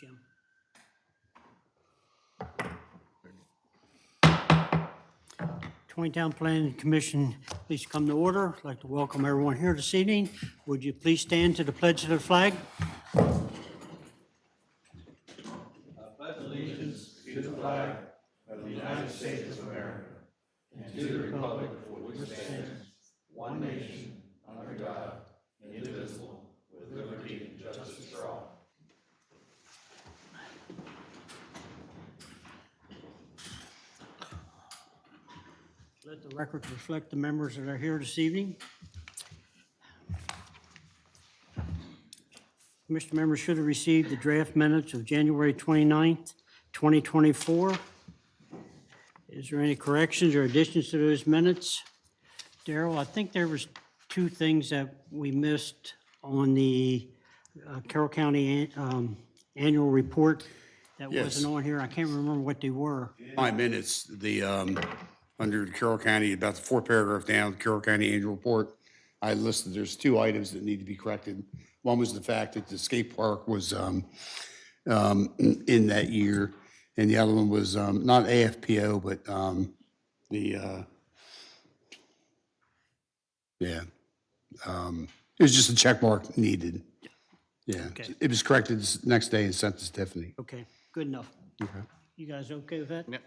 Jim. Taneytown Planning Commission, please come to order. I'd like to welcome everyone here this evening. Would you please stand to the pledge of the flag? Let the record reflect the members that are here this evening. Commission members should have received the draft minutes of January 29th, 2024. Is there any corrections or additions to those minutes? Darrell, I think there was two things that we missed on the Carroll County annual report that Yes. wasn't on here. I can't remember what they were. My minutes, under Carroll County, about the fourth paragraph down, Carroll County Annual Report, I listed, there's two items that need to be corrected. One was the fact that the skate park was in that year, and the other one was not AFPO, but it was just a check mark needed. Yeah, Okay. it was corrected the next day and sent to Tiffany. Okay, good enough. Okay. You guys okay with that? Yep.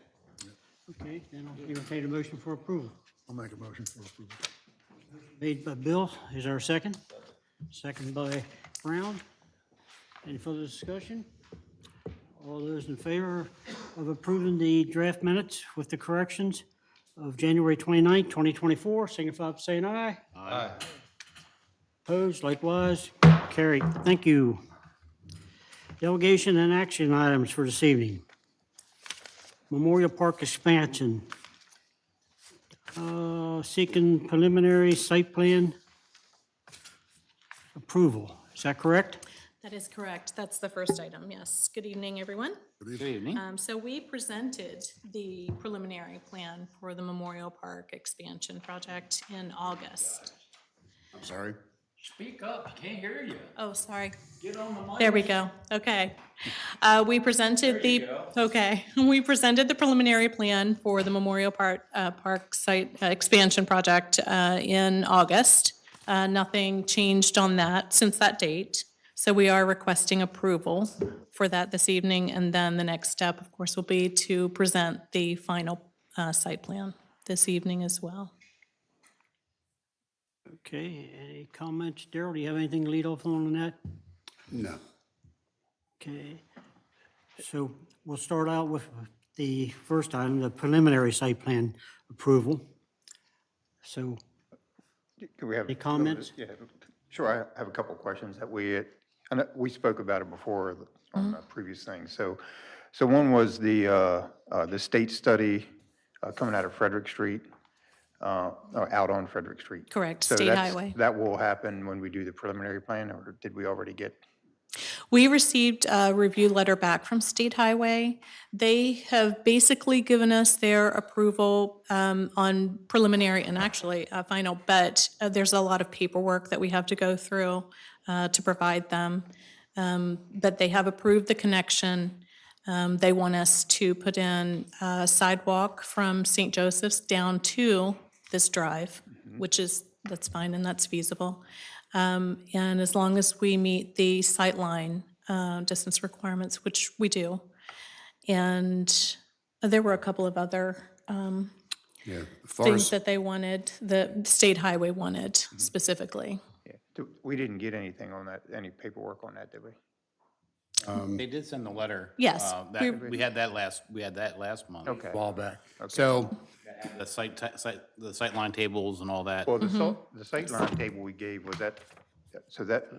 Okay, then I'll entertain a motion for approval. I'll make a motion for approval. Made by Bill, is there a second? Second by Brown. Any further discussion? All those in favor of approving the draft minutes with the corrections of January 29th, 2024, signify by saying aye. Aye. Opposed, likewise, carried. Thank you. Delegation and action items for this evening. Memorial Park expansion. Seeking preliminary site plan approval. Is that correct? That is correct. That's the first item, yes. Good evening, everyone. Good evening. So we presented the preliminary plan for the Memorial Park expansion project in August. I'm sorry. Speak up, I can't hear you. Oh, sorry. Get on the mic. There we go. Okay. We presented There you the, go. okay, we presented the preliminary plan for the Memorial Park site expansion project in August. Nothing changed on that since that date. So we are requesting approval for that this evening. And then the next step, of course, will be to present the final site plan this evening as well. Okay, any comments? Darrell, do you have anything to lead off on that? No. Okay, so we'll start out with the first item, the preliminary site plan approval. So, Could we have? Any comments? Yeah, sure, I have a couple of questions that we spoke about it before on the previous thing. So one was the state study coming out of Frederick Street, out on Frederick Street. Correct, So State that's- Highway. That will happen when we do the preliminary plan, or did we already get? We received a review letter back from State Highway. They have basically given us their approval on preliminary and actually final, but there's a lot of paperwork that we have to go through to provide them. But they have approved the connection. They want us to put in a sidewalk from St. Joseph's down to this drive, which is, that's fine and that's feasible. And as long as we meet the sightline distance requirements, which we do. And there were a couple of other Yeah. As far things as, that they wanted, the State Highway wanted specifically. Yeah, we didn't get anything on that, any paperwork on that, did we? They did send the letter. Yes, We had that last month. Okay. a while back. So, The the sightline tables and all that. Well, the sightline table we gave, was that, so that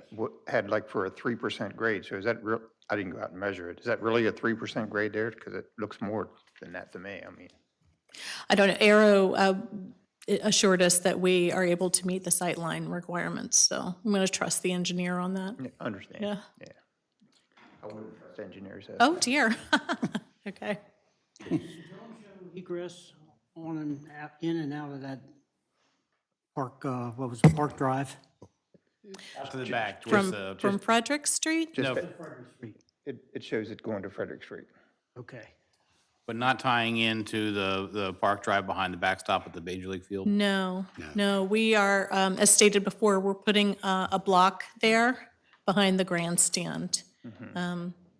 had like for a 3% grade, so is that real? I didn't go out and measure it. Is that really a 3% grade there? Because it looks more than that to me, I mean. I don't know, Arrow assured us that we are able to meet the sightline requirements, so I'm going to trust the engineer on that. Yeah, understand. Yeah. Yeah. I wouldn't trust engineers. Oh, dear. Okay. egress on and out, in and out of that park, what was it, Park Drive? Out to the back, towards From Frederick Street? no, Frederick Street. it shows it going to Frederick Street. Okay. But not tying into the park drive behind the backstop at the Major League Field? No, we are, as stated before, we're putting a block there behind the grandstand.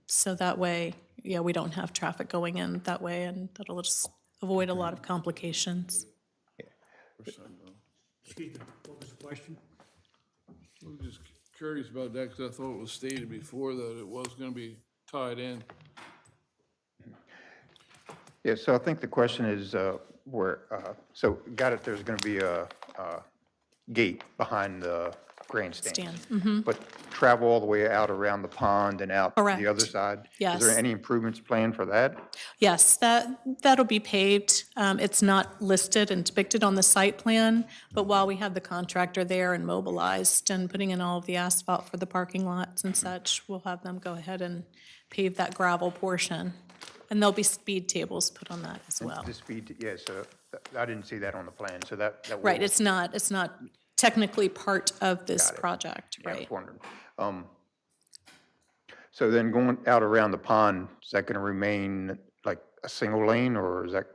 So that way, yeah, we don't have traffic going in that way, and that'll just avoid a lot of complications. Excuse me, what was the question? I'm just curious about that because I thought it was stated before that it was going to be tied in. Yeah, so I think the question is so got it, there's going to be a gate behind the grandstand. But travel all the way out around the pond and out the other Correct. side? Is Yes. there any improvements planned for that? Yes, that'll be paved. It's not listed and depicted on the site plan, but while we have the contractor there and mobilized and putting in all of the asphalt for the parking lots and such, we'll have them go ahead and pave that gravel portion. And there'll be speed tables put on that as well. The speed, yeah, so I didn't see that on the plan, so that will. Right, it's not technically part of this Got it. project, Yeah, I was right? wondering. So then going out around the pond, is that going to remain like a single lane, or is that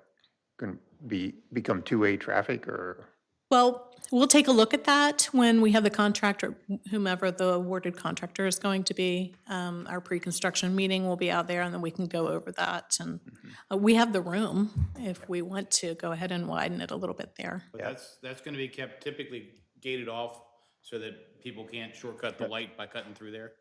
going to become two-way traffic, or? Well, we'll take a look at that when we have the contractor, whomever the awarded contractor is going to be. Our pre-construction meeting will be out there, and then we can go over that. And we have the room if we want to go ahead and widen it a little bit there. But that's going to be kept typically gated off so that people can't shortcut the light by cutting through there?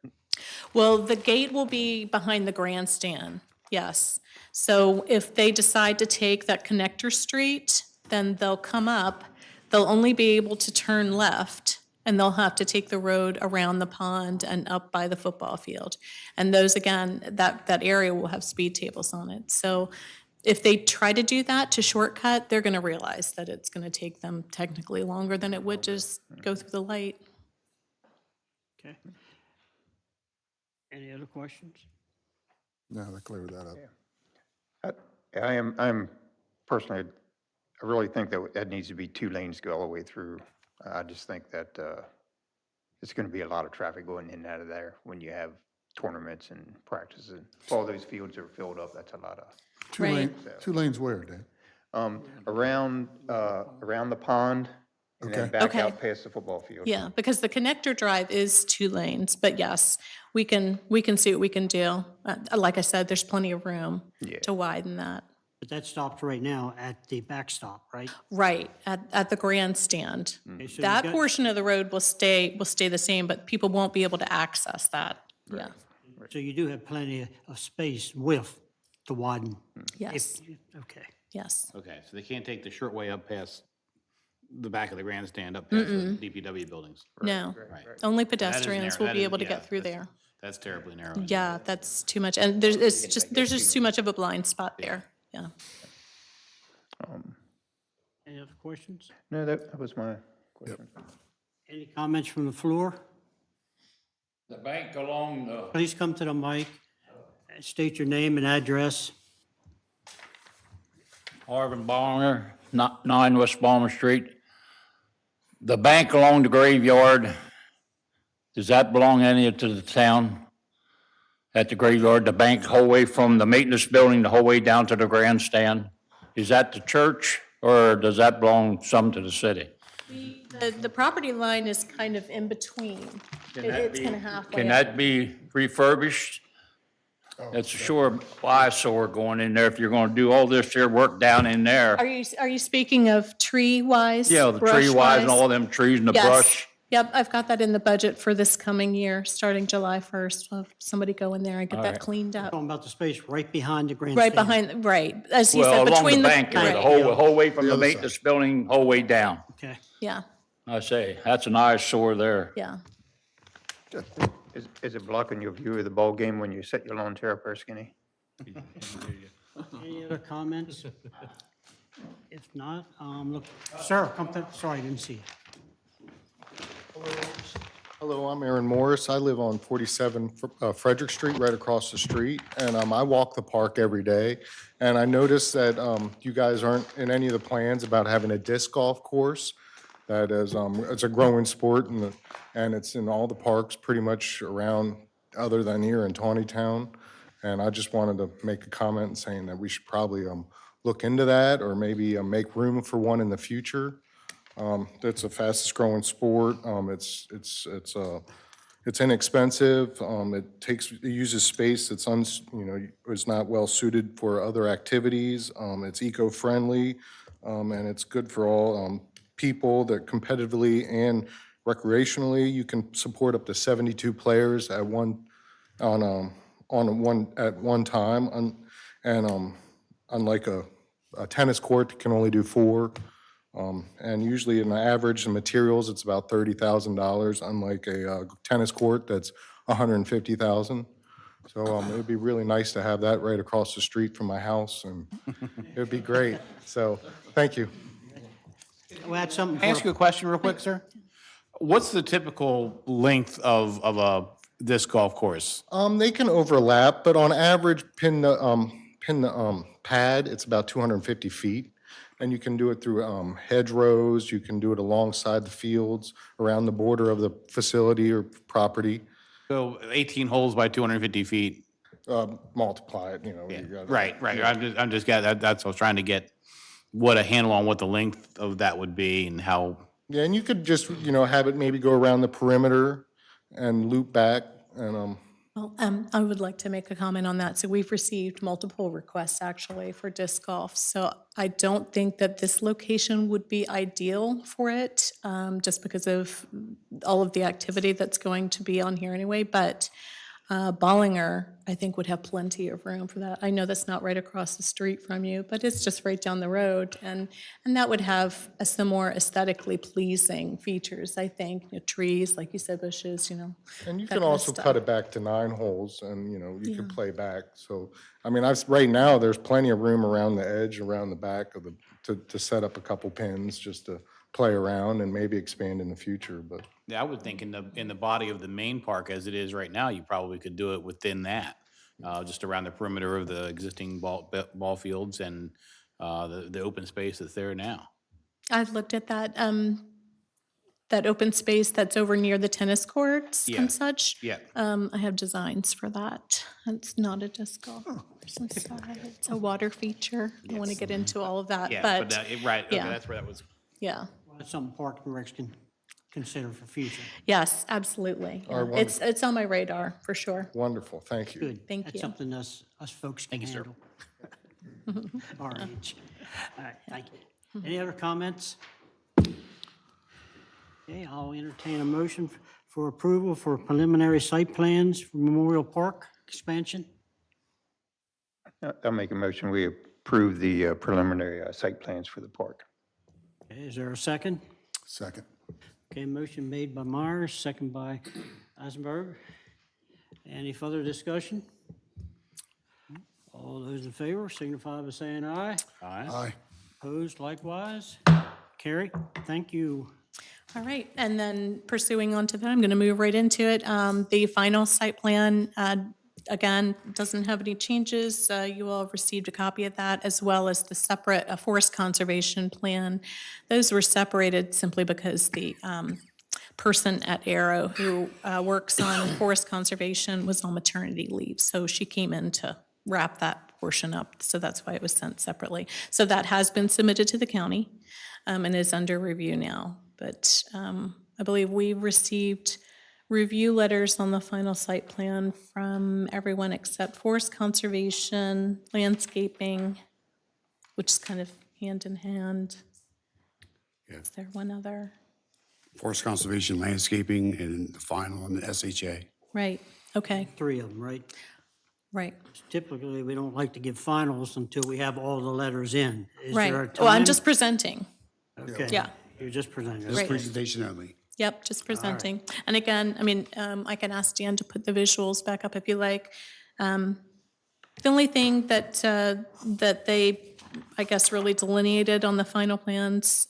Well, the gate will be behind the grandstand, yes. So if they decide to take that connector street, then they'll come up. They'll only be able to turn left, and they'll have to take the road around the pond and up by the football field. And those, again, that area will have speed tables on it. So if they try to do that to shortcut, they're gonna realize that it's gonna take them technically longer than it would just go through the light. Okay. Any other questions? No, that cleared that up. I'm personally, I really think that needs to be two lanes go all the way through. I just think that it's going to be a lot of traffic going in and out of there when you have tournaments and practices. If all those fields are filled up, that's a lot of, Right. Two lanes where, Dave? around the pond and then Okay. back Okay. out past the football field. Yeah, because the connector drive is 2 lanes, but yes, we can see what we can do. Like I said, there's plenty of room Yeah. to widen that. But that stops right now at the backstop, right? Right, at the grandstand. Okay, so That you've got- portion of the road will stay the same, but people won't be able to access that. Yeah, So you do have plenty of space, width to widen? yes, Okay. yes. Okay, so they can't take the short way up past the back of the grandstand, up past the DPW buildings? No, Right. only That is pedestrians narrow. will That be is- able to yeah, get through that's- there. That's terribly narrow. Yeah, that's too much, and there's just too much of a blind spot there, yeah. Any other questions? No, that was my question. Any comments from the floor? The bank along the, Please come to the mic, state your name and address. Marvin Balmer, 9 West Balmer Street. The bank along the graveyard, does that belong any to the town? At the graveyard, the bank whole way from the maintenance building, the whole way down to the grandstand? Is that the church, or does that belong some to the city? The property line is kind of in between. It's kind of halfway. Can up. that be refurbished? It's a sure eyesore going in there if you're gonna do all this here work down in there. Are you speaking of tree-wise? Yeah, the tree wise and brush-wise? all them trees and the Yes. brush. Yep, I've got that in the budget for this coming year, starting July 1st. We'll have somebody go in there and get that right. cleaned up. Talking about the space right behind the grandstand. Right behind, right, as you Well, said, along the between the. bank there, the right, whole way from The the other side. maintenance building, whole way down. Okay. Yeah, I say, that's an eyesore there. yeah. Is it blocking your view of the ball game when you set your lawn chair up there, Skinny? Any other comments? If not, look, sir, come to, sorry, I didn't see you. Hello, I'm Aaron Morris. I live on 47 Frederick Street, right across the street, and I walk the park every day. And I noticed that you guys aren't in any of the plans about having a disc golf course. That is, it's a growing sport, and it's in all the parks pretty much around, other than here in Taneytown. And I just wanted to make a comment saying that we should probably look into that or maybe make room for one in the future. That's the fastest growing sport. It's inexpensive. It uses space that's is not well suited for other activities. It's eco-friendly, and it's good for all people that competitively and recreationally. You can support up to 72 players at one time. Unlike a tennis court that can only do 4. And usually in the average in materials, it's about $30,000, unlike a tennis court that's $150,000. So it would be really nice to have that right across the street from my house, and it would be great. So, thank you. We'll add something Can I ask you for, a question real quick, sir? What's the typical length of a disc golf course? They can overlap, but on average, pin the pad, it's about 250 feet. And you can do it through hedgerows, you can do it alongside the fields, around the border of the facility or property. So 18 holes by 250 feet. Multiply it, you know. you gotta- Right. I'm just that's what I was trying to get, what a handle on what the length of that would be and how. Yeah, and you could just, have it maybe go around the perimeter and loop back and, Well, I would like to make a comment on that. So we've received multiple requests actually for disc golf. So I don't think that this location would be ideal for it, just because of all of the activity that's going to be on here anyway. But Bollinger, I think, would have plenty of room for that. I know that's not right across the street from you, but it's just right down the road. And that would have some more aesthetically pleasing features, I think. Trees, like you said, bushes, And you that can kind of also stuff. cut it back to 9 holes and, you can play back. So, I mean, right now, there's plenty of room around the edge, around the back of to set up a couple pins just to play around and maybe expand in the future, but. Yeah, I would think in the body of the main park as it is right now, you probably could do it within that, just around the perimeter of the existing ball fields and the open space that's there now. I've looked at that, that open space that's over near the tennis courts Yeah. and such. Yeah. I have designs for that. It's not a disc golf course inside. It's a water feature. I don't want to get into all of that, Yeah, but, right, okay, yeah. that's where that was. yeah. that's something Park and Recs can consider for future. Yes, absolutely. Yeah. It's on my radar, for sure. Wonderful, thank you. Good. Thank That's you. something us folks can Thank you, sir. handle. Our age. All right, thank you. Any other comments? Okay, I'll entertain a motion for approval for preliminary site plans for Memorial Park expansion. I'll make a motion, we approve the preliminary site plans for the park. Okay, is there a second? Second. Okay, motion made by Myers, second by Eisenberg. Any further discussion? All those in favor signify by saying aye. Aye. Opposed likewise. Carrie, thank you. All right, and then pursuing on to that, I'm going to move right into it. The final site plan, again, doesn't have any changes. You all have received a copy of that, as well as the separate forest conservation plan. Those were separated simply because the person at Arrow who works on forest conservation was on maternity leave, so she came in to wrap that portion up, so that's why it was sent separately. So that has been submitted to the county and is under review now. But I believe we've received review letters on the final site plan from everyone except forest conservation, landscaping, which is kind of hand in hand. Yeah. Is there one other? Forest conservation, landscaping, and the final on the SHA. Right, okay, 3 of them, right? right, Typically, we don't like to give finals until we have all the letters in. Is right. there a Well, I'm time? just presenting. Okay. yeah. You're just presenting. Just Right. presentation only. Yep, just presenting. And again, I mean, I can ask Dan to put the visuals back up if you like. The only thing that, that they, I guess, really delineated on the final plans,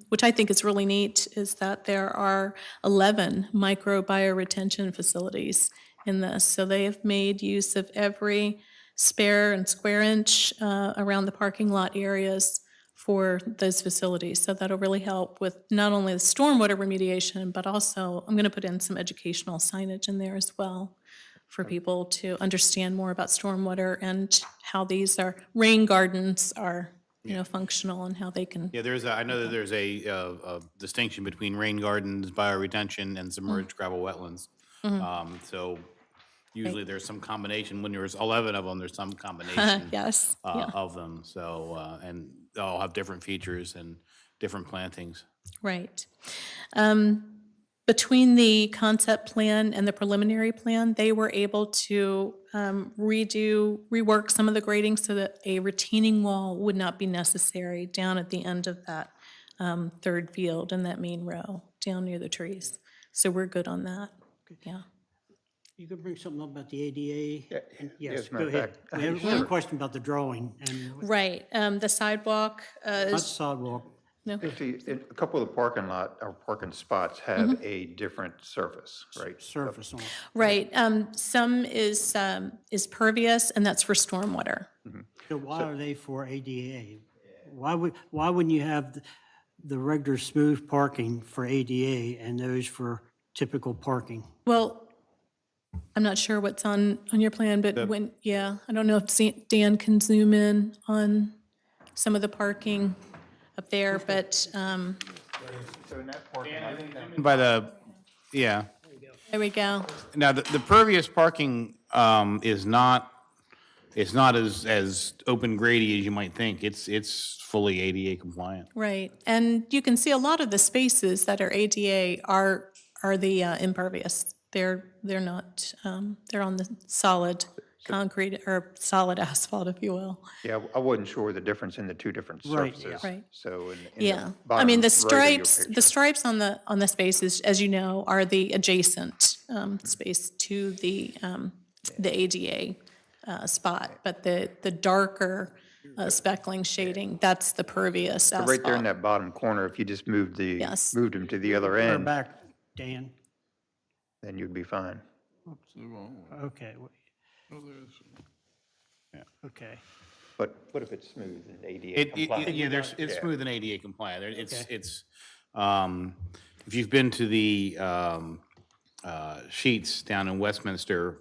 which I think is really neat, is that there are 11 micro bioretention facilities in this. So they have made use of every spare and square inch around the parking lot areas for those facilities. So that'll really help with not only the stormwater remediation, but also I'm going to put in some educational signage in there as well for people to understand more about stormwater and how these are, rain gardens are, functional and how they can. Yeah, I know that there's a distinction between rain gardens, bioretention, and submerged gravel wetlands. So usually there's some combination, when there's 11 of them, there's some combination Yes, yeah, of them, so, and they all have different features and different plantings. right. Between the concept plan and the preliminary plan, they were able to rework some of the grading so that a retaining wall would not be necessary down at the end of that third field in that main row, down near the trees. So we're good on that, yeah. You could bring something up about the ADA? Yeah, Yes, as a go matter of ahead. fact, We have a question about the drawing and Right, the sidewalk not is, sidewalk. no, See, a couple of the parking lot, or parking spots have a different surface, right? Surface on it. right, some is pervious, and that's for stormwater. So why are they for ADA? Why wouldn't you have the regular smooth parking for ADA and those for typical parking? Well, I'm not sure what's on your plan, but I don't know if Dan can zoom in on some of the parking up there, but, So in that parking lot, By yeah. there we go. Now, the pervious parking is not, it's not as open grady as you might think. It's fully ADA compliant. Right, and you can see a lot of the spaces that are ADA are the impervious. They're not, they're on the solid concrete, or solid asphalt, if you will. yeah, I wasn't sure the difference in the two different Right, surfaces. Right. So in Yeah, the I mean, bottom the right of your stripes, picture. the stripes on the spaces, as you know, are the adjacent space to the ADA spot, but the darker speckling shading, that's the pervious So right there in asphalt. that bottom corner, if you just moved Yes. moved them to the other Turn end, back, Dan. then you'd be fine. The wrong one. Okay, Oh, there's, okay. But what if it's smooth and ADA compliant? Yeah, it's Yeah. smooth and ADA compliant. It's, Okay. if you've been to the Sheets down in Westminster,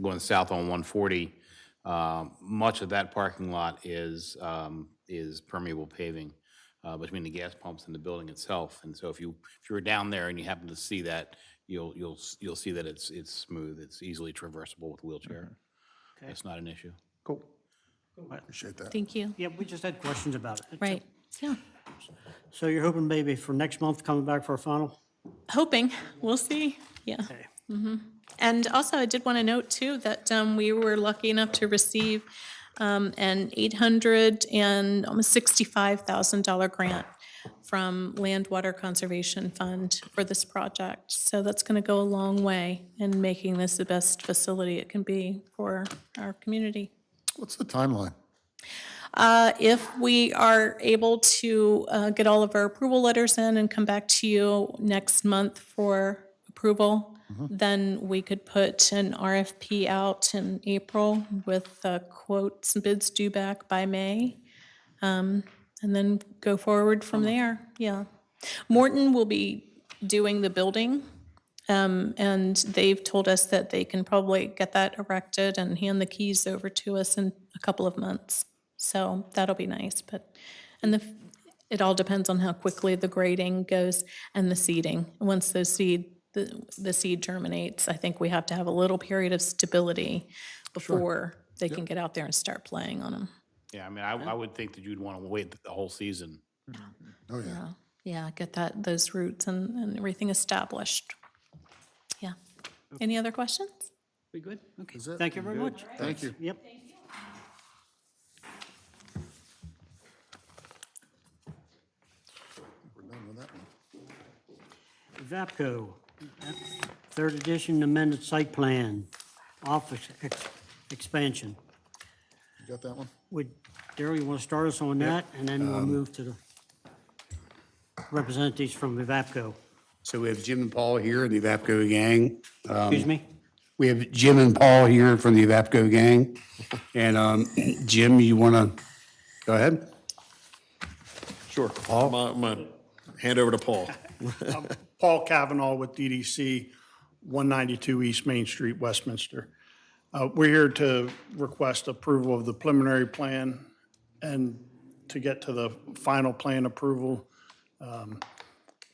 going south on 140, much of that parking lot is permeable paving between the gas pumps and the building itself. And so if you were down there and you happen to see that, you'll see that it's smooth. It's easily traversable with a wheelchair. Okay. It's not an issue. Cool. Appreciate that. Thank you, Yeah, we just had questions about it. right, yeah. So you're hoping maybe for next month coming back for a final? Hoping, we'll see, yeah. Okay. And also, I did want to note too that we were lucky enough to receive an $800 and almost $65,000 grant from Land Water Conservation Fund for this project. So that's going to go a long way in making this the best facility it can be for our community. What's the timeline? If we are able to get all of our approval letters in and come back to you next month for approval, then we could put an RFP out in April with quotes and bids due back by May, and then go forward from there, yeah. Morton will be doing the building, and they've told us that they can probably get that erected and hand the keys over to us in a couple of months. So that'll be nice, it all depends on how quickly the grading goes and the seeding. Once the seed germinates, I think we have to have a little period of stability before they can get out there and start playing on them. Yeah, I mean, I would think that you'd want to wait the whole season. Oh, yeah. Yeah, get those roots and everything established. Yeah. Any other questions? We good? Okay, Is it? thank you very much. Thank you. Yep. We're done with that one. VAPCO, third edition amended site plan, office expansion. You got that one? Would, Daryl, you want to start us on that? And then we'll move to the representatives from the VAPCO. So we have Jim and Paul here in the Evapco gang. Excuse me? We have Jim and Paul here from the Evapco gang. And Jim, you want to go ahead? Sure. I'm going to hand over to Paul. Paul Kavanaugh with DDC. 192 East Main Street, Westminster. We're here to request approval of the preliminary plan and to get to the final plan approval.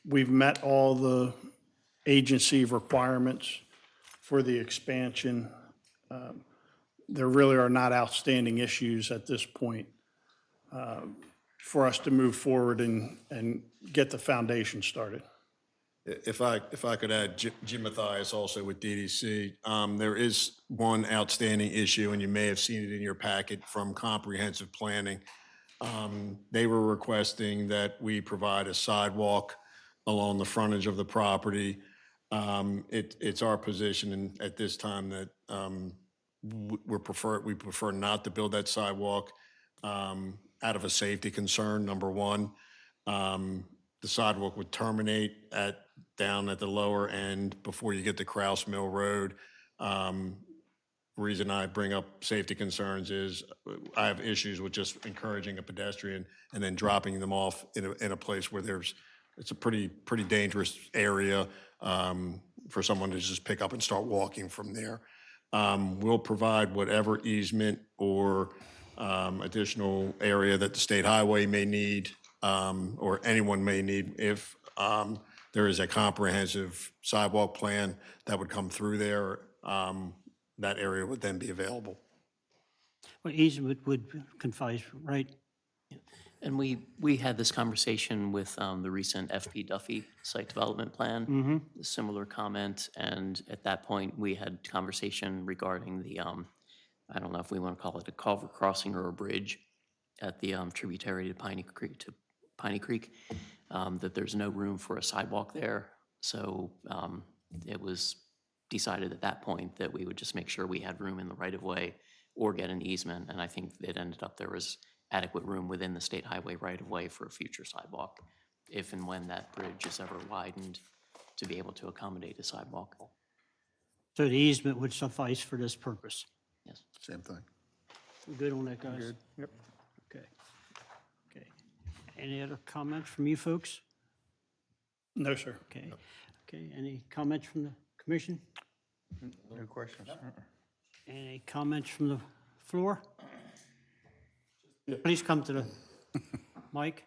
We've met all the agency requirements for the expansion. There really are not outstanding issues at this point for us to move forward and get the foundation started. If I could add, Jim Mathias, also with DDC, there is one outstanding issue, and you may have seen it in your packet from comprehensive planning. They were requesting that we provide a sidewalk along the frontage of the property. It's our position at this time that we prefer not to build that sidewalk out of a safety concern, number one. The sidewalk would terminate down at the lower end before you get to Kraus Mill Road. Reason I bring up safety concerns is I have issues with just encouraging a pedestrian and then dropping them off in a place where it's a pretty dangerous area for someone to just pick up and start walking from there. We'll provide whatever easement or additional area that the state highway may need or anyone may need if there is a comprehensive sidewalk plan that would come through there. That area would then be available. Well, easement would confine, right? And we had this conversation with the recent FP Duffy site development plan, a similar comment, and at that point, we had conversation regarding the, I don't know if we want to call it a culvert crossing or a bridge at the tributary to Piney Creek, that there's no room for a sidewalk there. So it was decided at that point that we would just make sure we had room in the right-of-way or get an easement, and I think it ended up there was adequate room within the state highway right-of-way for a future sidewalk, if and when that bridge is ever widened to be able to accommodate a sidewalk. So the easement would suffice for this purpose. Yes. Same thing. We good on that, guys? Good, yep. Okay. Okay. Any other comments from you folks? No, sir. Okay. Okay, any comments from the commission? No questions? Any comments from the floor? Please come to the mic.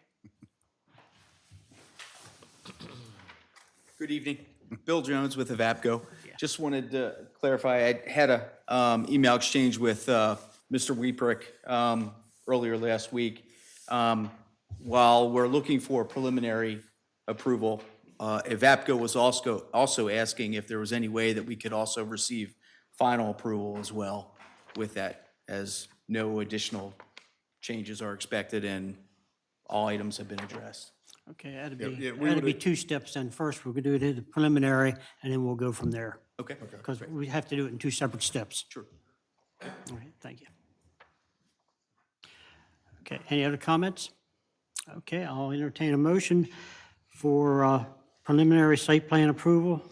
Good evening. Bill Jones with Evapco. Just wanted to clarify, I had a email exchange with Mr. Weeprick earlier last week. While we're looking for preliminary approval, Evapco was also asking if there was any way that we could also receive final approval as well with that, as no additional changes are expected and all items have been addressed. Okay, that'd yeah, we be would've- 2 steps then. First, we're gonna do the preliminary, and then we'll go from there. Okay. Because we have to do it in 2 separate steps. Sure. All right, thank you. Okay, any other comments? Okay, I'll entertain a motion for preliminary site plan approval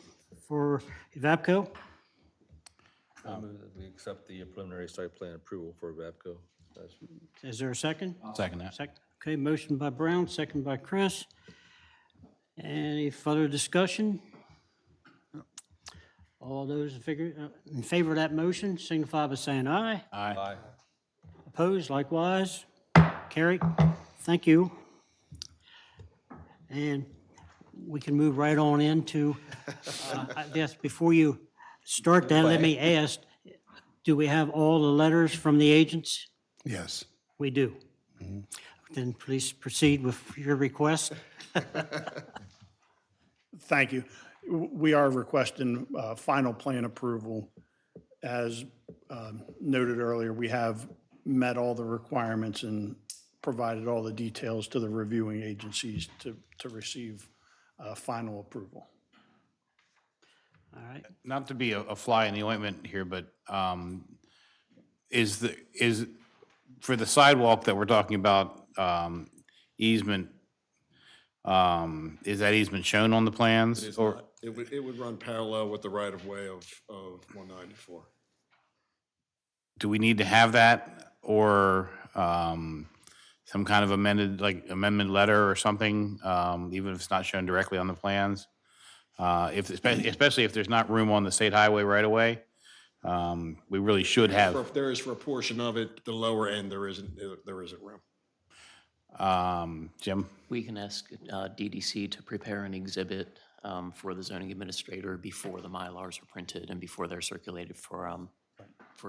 for Evapco. I move that we accept the preliminary site plan approval for Evapco. Is there a second? Second that. Second. Okay, motion by Brown, second by Chris. Any further discussion? All those in favor of that motion signify by saying aye. Aye. Opposed, likewise. Carried. Thank you. And we can move right on into, I guess, before you start that, let me ask, do we have all the letters from the agents? Yes. We do. Then please proceed with your request. Thank you. We are requesting final plan approval. As noted earlier, we have met all the requirements and provided all the details to the reviewing agencies to receive final approval. All right. Not to be a fly in the ointment here, but is for the sidewalk that we're talking about, easement, is that easement shown on the plans? It is Or not. It would run parallel with the right-of-way of 194. do we need to have that or some kind of amendment letter or something, even if it's not shown directly on the plans? Especially if there's not room on the state highway right away, we really should have. There is for a portion of it, the lower end, there isn't room. Jim? We can ask DDC to prepare an exhibit for the zoning administrator before the Mylars are printed and before they're circulated for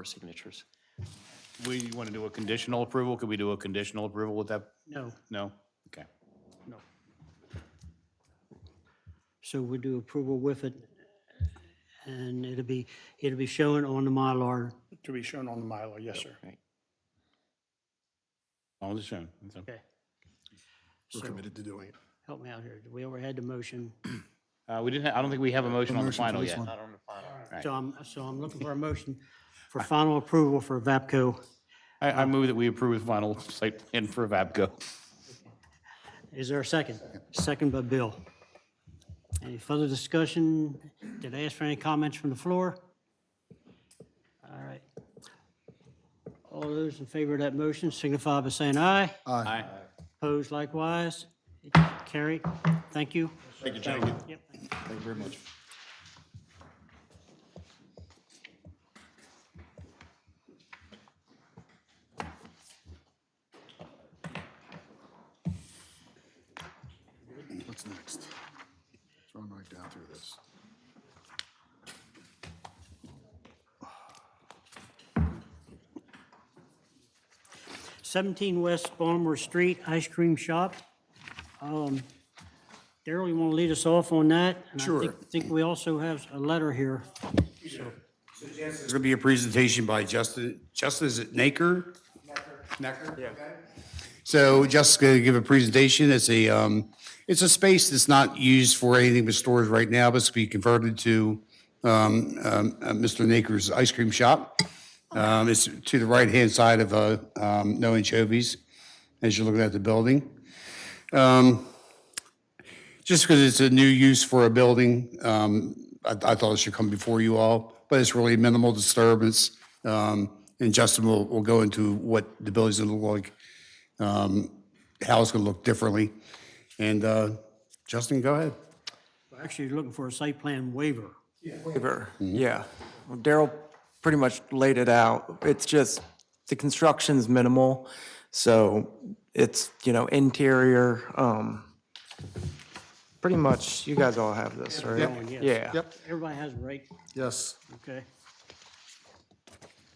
signatures. We want to do a conditional approval? Could we do a conditional approval with that? No. No? Okay. No. So we do approval with it, and it'll be shown on the Mylar. To be shown on the Mylar, yes, sir. Right. All is shown. That's okay. Okay. We're So, committed to doing it. help me out here. We already had the motion. We didn't, I don't think we have a motion on the motion for final this yet. one. Right. So I'm looking for a motion for final approval for VAPCO. I move that we approve the final site plan for Vapco. Is there a second? Second by Bill. Any further discussion? Did I ask for any comments from the floor? All right. All those in favor of that motion signify by saying aye. Aye. Opposed likewise. Carried. Thank you. Thank you, gentlemen. Yep. Thank you very much. What's next? Let's run right down through this. Seventeen West Baltimore Street Ice Cream Shop. Darrell, you want to lead us off on that? And Sure. I think we also have a letter here. There's going to be a presentation by Justin, is it Naker? Necker? Yeah. So Justin's going to give a presentation. It's a space that's not used for anything but stores right now, but it's going to be converted to Mr. Naker's ice cream shop. It's to the right-hand side of No Anchovies as you're looking at the building. Just because it's a new use for a building, I thought it should come before you all, but it's really minimal disturbance. And Justin will go into what the building's gonna look like, how it's gonna look differently. And Justin, go ahead. We're actually looking for a site plan waiver. Waiver, yeah. Well, Daryl pretty much laid it out. It's just, the construction's minimal, so it's, interior, pretty much, you guys all have this, right? Yes. Yeah. Yep. Everybody has a right, Yes. okay?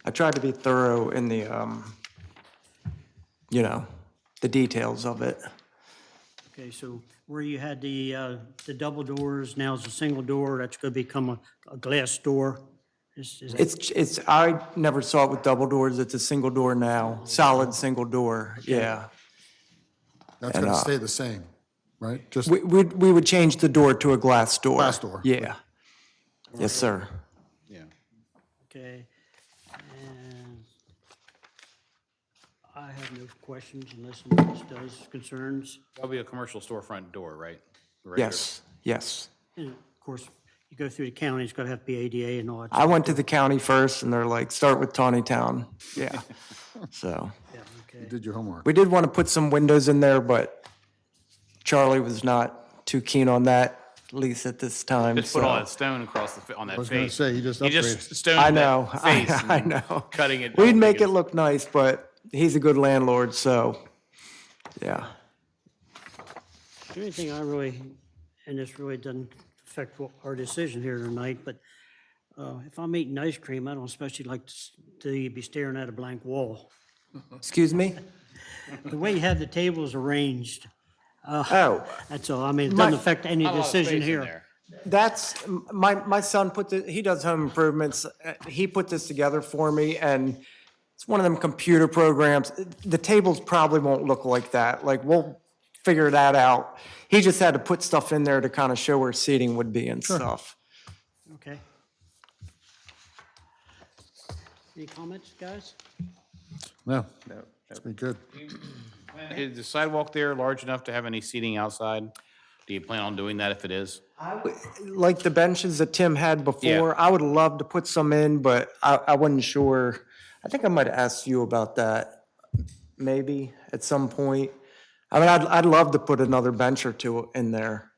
I tried to be thorough in the, the details of it. Okay, so where you had the double doors, now it's a single door, that's gonna become a glass door? Is that- It's, I never saw it with double doors. It's a single door now, solid single door, yeah. That's And, going to stay the same, right? Just, We would change the door to a glass door. Glass door. Yeah. Yes, sir. Yeah. Okay, and I have no questions unless someone else does, concerns. That'll be a commercial storefront door, right? The regular- Yes, yes. And of course, you go through the county, it's gotta have to be ADA and all that. I went to the county first and they're like, start with Taneytown. Yeah. So Yeah, you okay. did your homework. we did want to put some windows in there, but Charlie was not too keen on that, at least at this time. Just put all so- that stone across on that face. I was going to say, you just He just upgraded. stoned I know, that face. I and know. Cutting it. We'd down make it because- look nice, but he's a good landlord, so, yeah. The only thing I really, and this really doesn't affect our decision here tonight, but if I'm eating ice cream, I don't especially like to be staring at a blank wall. Excuse me? The way you have the tables arranged, Oh, that's all. I mean, it doesn't My- affect any Not a lot of decision space in here. there. that's, my son he does home improvements. He put this together for me, and it's one of them computer programs. The tables probably won't look like that. Like, we'll figure that out. He just had to put stuff in there to kind of show where seating would be and stuff. Okay. Any comments, guys? No, it's been good. Is the sidewalk there large enough to have any seating outside? Do you plan on doing that if it is? Like the benches that Tim had before, Yeah. I would love to put some in, but I wasn't sure. I think I might have asked you about that, maybe at some point. I mean, I'd love to put another bench or two in there.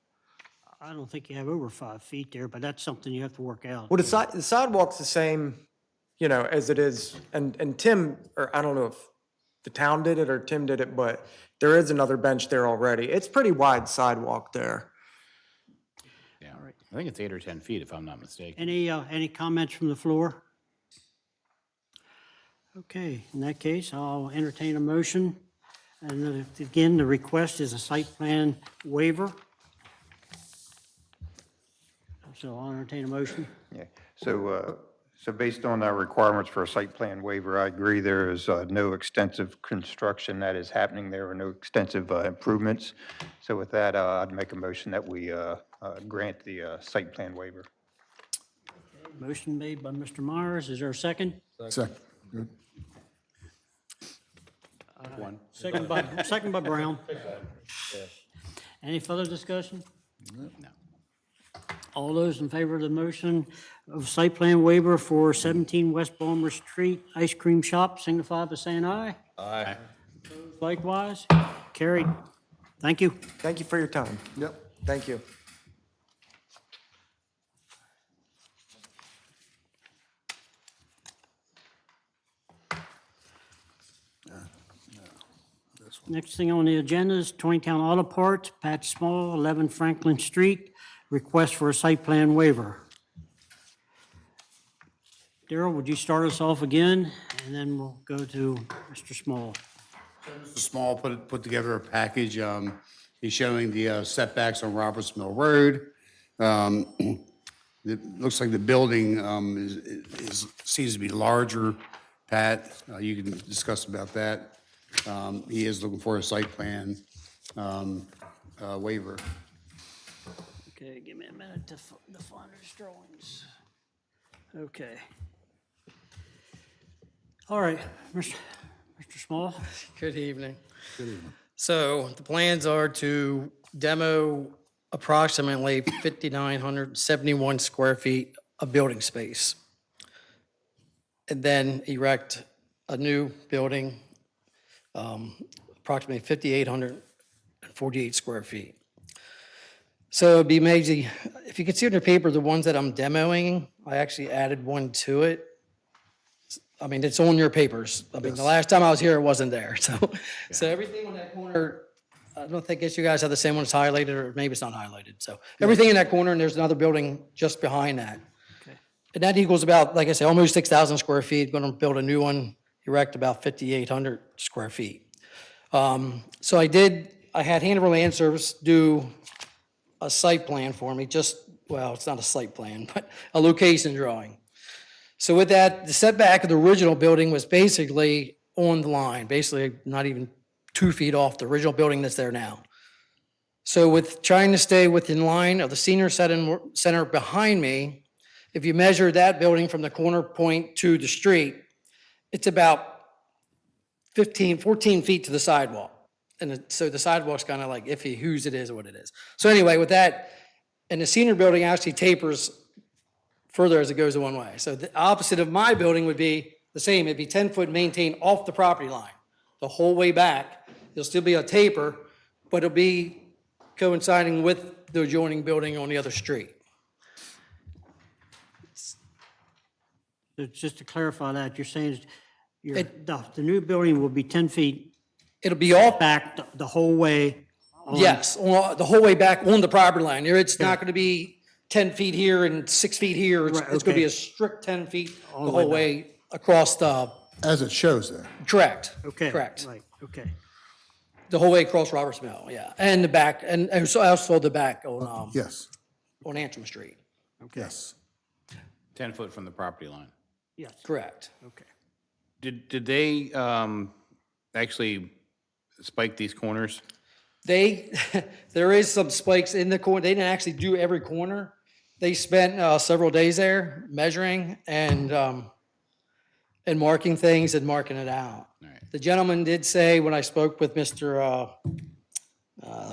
I don't think you have over 5 feet there, but that's something you have to work out. Well, the sidewalk's the same, you know, as it is, and Tim, or I don't know if the town did it or Tim did it, but there is another bench there already. It's pretty wide sidewalk there. Yeah, I think it's 8 or 10 feet if I'm not mistaken. Any comments from the floor? Okay, in that case, I'll entertain a motion. And again, the request is a site plan waiver. So I'll entertain a motion. Yeah, so based on our requirements for a site plan waiver, I agree there is no extensive construction that is happening there, or no extensive improvements. So with that, I'd make a motion that we grant the site plan waiver. Motion made by Mr. Myers. Is there a second? Second. Good. Second by Brown. Any further discussion? No. All those in favor of the motion of site plan waiver for 17 West Balmer Street Ice Cream Shop, signify by saying aye. Aye. Likewise, carried. Thank you. Thank you for your time. Yep. Thank you. Next thing on the agenda is Taneytown Auto Parts, Pat Small, 11 Franklin Street, request for a site plan waiver. Daryl, would you start us off again, and then we'll go to Mr. Small. Mr. Small put together a package. He's showing the setbacks on Roberts Mill Road. It looks like the building seems to be larger. Pat, you can discuss about that. He is looking for a site plan waiver. Okay, give me a minute to find his drawings. Okay. All right, Mr. Small. Good evening. Good evening. So the plans are to demo approximately 5,971 square feet of building space, and then erect a new building, approximately 5,848 square feet. So it'd be amazing, if you can see on your paper, the ones that I'm demoing, I actually added one to it. I mean, it's on your papers. I mean, the last time I was here, it wasn't there, so everything on that corner, I don't think, guess you guys have the same ones highlighted, or maybe it's not highlighted, so everything in that corner, and there's another building just behind that. Okay. And that equals about, like I said, almost 6,000 square feet, gonna build a new one, erect about 5,800 square feet. So I had Hanover Land Service do a site plan for me, well, it's not a site plan, but a location drawing. So with that, the setback of the original building was basically on the line, basically not even 2 feet off the original building that's there now. So with trying to stay within line of the senior center behind me, if you measure that building from the corner point to the street, it's about 14 feet to the sidewalk. And so the sidewalk's kind of like iffy whose it is or what it is. So anyway, with that, and the senior building actually tapers further as it goes one way. So the opposite of my building would be the same. It'd be 10 foot maintained off the property line the whole way back. There'll still be a taper, but it'll be coinciding with the adjoining building on the other street. So just to clarify that, you're saying the new building will be 10 feet It'll be off, back the whole way? yes, the whole way back on the property line. It's not going to be 10 feet here and 6 feet here. It's Right, going to be okay. a strict 10 feet All the the way whole way across the, As it shows there. correct. Okay. Correct. Right, okay. The whole way across Roberts Mill, yeah. And the back, and so also the back on Yes, Antrim Street. yes. 10 foot from the property line. Yes, Correct. okay. Did they actually spike these corners? There is some spikes in the corner. They didn't actually do every corner. They spent several days there measuring and marking things and marking it out. right. The gentleman did say, when I spoke with Mr.,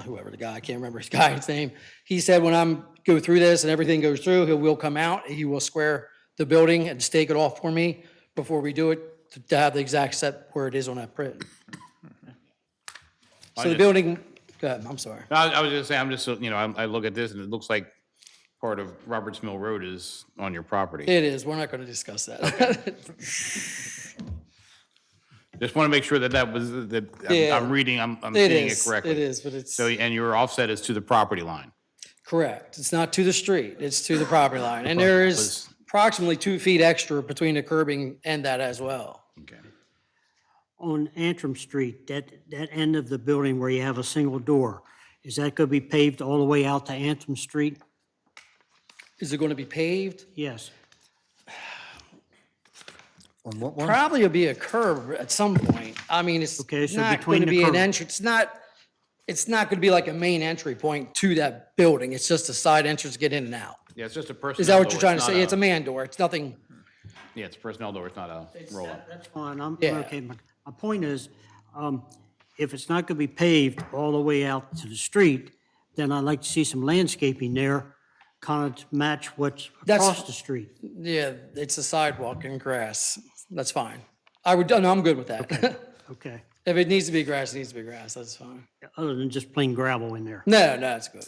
whoever the guy, I can't remember his guy's name, he said when I'm go through this and everything goes through, he will come out, he will square the building and stake it off for me before we do it, to have the exact set where it is on that print. So the building Go ahead, I'm sorry. I was just saying, I'm just, I look at this and it looks like part of Roberts Mill Road is on your property. It is, we're not going to discuss that. Just want to make sure that was, that Yeah. I'm reading, I'm It seeing it is, correctly. it is, but it's So, and your offset is to the property line. correct. It's not to the street, it's to the property line. And there is approximately 2 feet extra between the curbing and that as well. Okay. On Antrim Street, that end of the building where you have a single door, is that going to be paved all the way out to Antrim Street? Is it going to be paved? Yes. On what one? Probably will be a curb at some point. I mean, it's Okay, so not between going to the be an curb. entrance, it's not going to be like a main entry point to that building. It's just a side entrance to get in and out. Yeah, it's just a personnel door. Is that what you're trying to It's say? not It's a man door. It's nothing, Yeah, it's a personnel door, it's not a roll-up. That's fine, I'm Yeah. okay. My point is, if it's not going to be paved all the way out to the street, then I'd like to see some landscaping there, kind of to match what's That's- across the street. yeah, it's a sidewalk and grass. That's fine. No, I'm good with that. Okay, If it needs to be grass, it needs to be grass. That's fine. other than just plain gravel in there. No, it's good.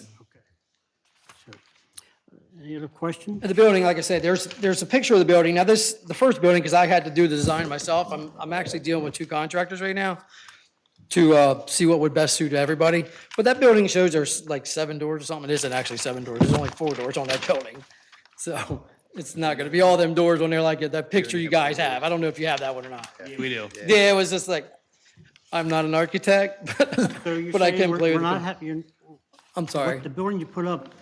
Any other questions? And the building, like I said, there's a picture of the building. Now the first building, because I had to do the design myself, I'm actually dealing with 2 contractors right now to see what would best suit everybody. But that building shows there's like 7 doors or something. It isn't actually 7 doors. There's only 4 doors on that building. So it's not gonna be all them doors on there like that picture you guys have. I don't know if you have that one or not. We do. Yeah, it was just like, I'm not an architect, So you're but I saying can we're- play we're with not it. happy, I'm sorry. the building you put up,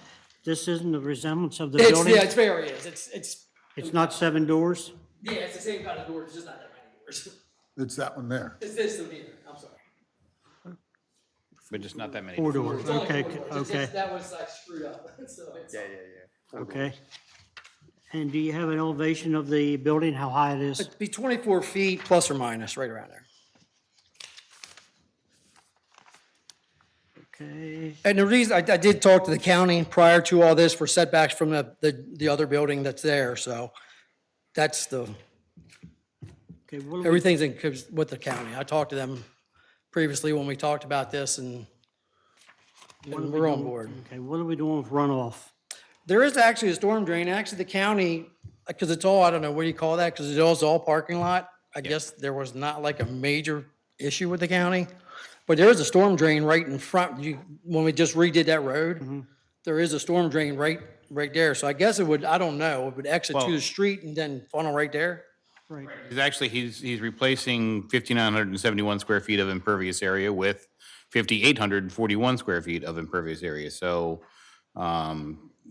this isn't a resemblance of the It's, building? yeah, it's very, it's, It's not 7 doors? yeah, it's the same kind of door, it's just not that many doors. It's that one there. It's this one here, I'm sorry. But just not that many. 4 doors, It's only okay, 4 doors. It's okay, just that was like screwed up, so it's. okay. And do you have an elevation of the building, how high it is? It'd be 24 feet plus or minus, right around there. Okay, And the reason, I did talk to the county prior to all this for setbacks from the other building that's there, so that's okay, what do we, everything's in with the county. I talked to them previously when we talked about this, and we're on board. okay, what are we doing with runoff? There is actually a storm drain. Actually, the county, because it's all, I don't know, what do you call that? Because it's all parking lot. I guess there was not like a major issue with the county. But there is a storm drain right in front. When we just redid that road, there is a storm drain right there. So I guess it would, I don't know, it would exit to Well- the street and then funnel right there. Right, He's replacing 5,971 square feet of impervious area with 5,841 square feet of impervious area. So,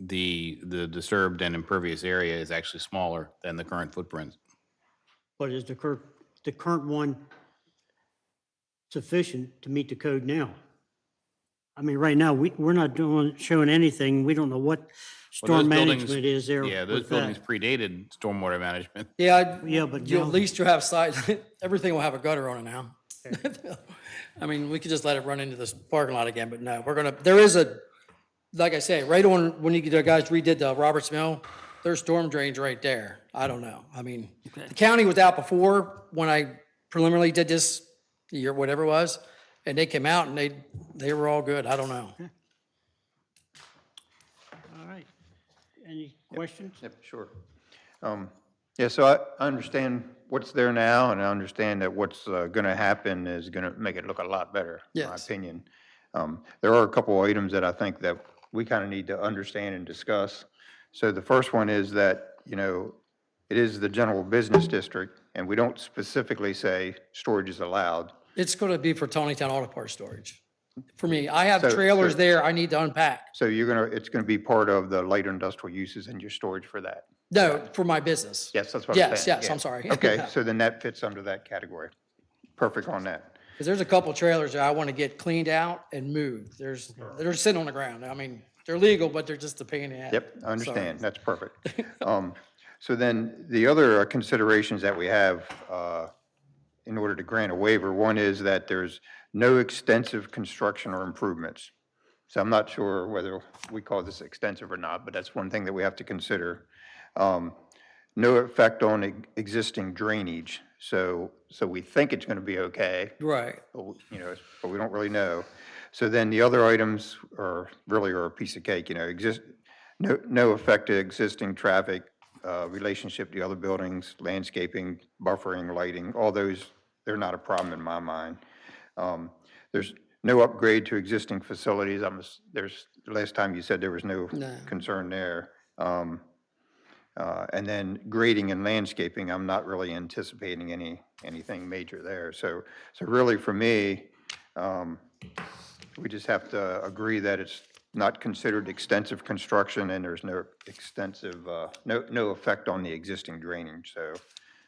the disturbed and impervious area is actually smaller than the current footprint. but is the current one sufficient to meet the code now? I mean, right now, we're not showing anything, we don't know what Well, storm those buildings- management is there Yeah, those with buildings that. predated stormwater management. Yeah, Yeah, but you, now- at least you have side, everything will have a gutter on it now. I mean, we could just let it run into this parking lot again, but no, there is like I say, right on, when you guys redid the Roberts Mill, there's storm drains right there. I don't know. I mean, the county was out before when I preliminarily did this year, whatever it was, and they came out and they were all good. I don't know. All right, any questions? Yep, sure. Yeah, so I understand what's there now, and I understand that what's going to happen is going to make it look a lot better, in my Yes. opinion. There are a couple items that I think that we kind of need to understand and discuss. So the first one is that, it is the general business district, and we don't specifically say storage is allowed. It's going to be for Taneytown Auto Parts storage. For me, I have So- trailers so- there I need to unpack. So it's going to be part of the light industrial uses and your storage for that. No, for my business. Yes, that's what I'm saying. Yes, yeah. I'm sorry. Okay, so then that fits under that category. Perfect on that. Because there's a couple trailers that I want to get cleaned out and moved. They're sitting on the ground. I mean, they're legal, but they're just a pain in the ass. Yep, I understand. That's perfect. So then the other considerations that we have in order to grant a waiver, one is that there's no extensive construction or improvements. So I'm not sure whether we call this extensive or not, but that's one thing that we have to consider. No effect on existing drainage. So we think it's going to be okay. Right. But, but we don't really know. So then the other items are a piece of cake, no effect to existing traffic, relationship to other buildings, landscaping, buffering, lighting, all those, they're not a problem in my mind. There's no upgrade to existing facilities. Last time you said there was no concern there. And then grading and landscaping, I'm not really anticipating anything major there. So really for me, we just have to agree that it's not considered extensive construction and there's no extensive, no effect on the existing drainage.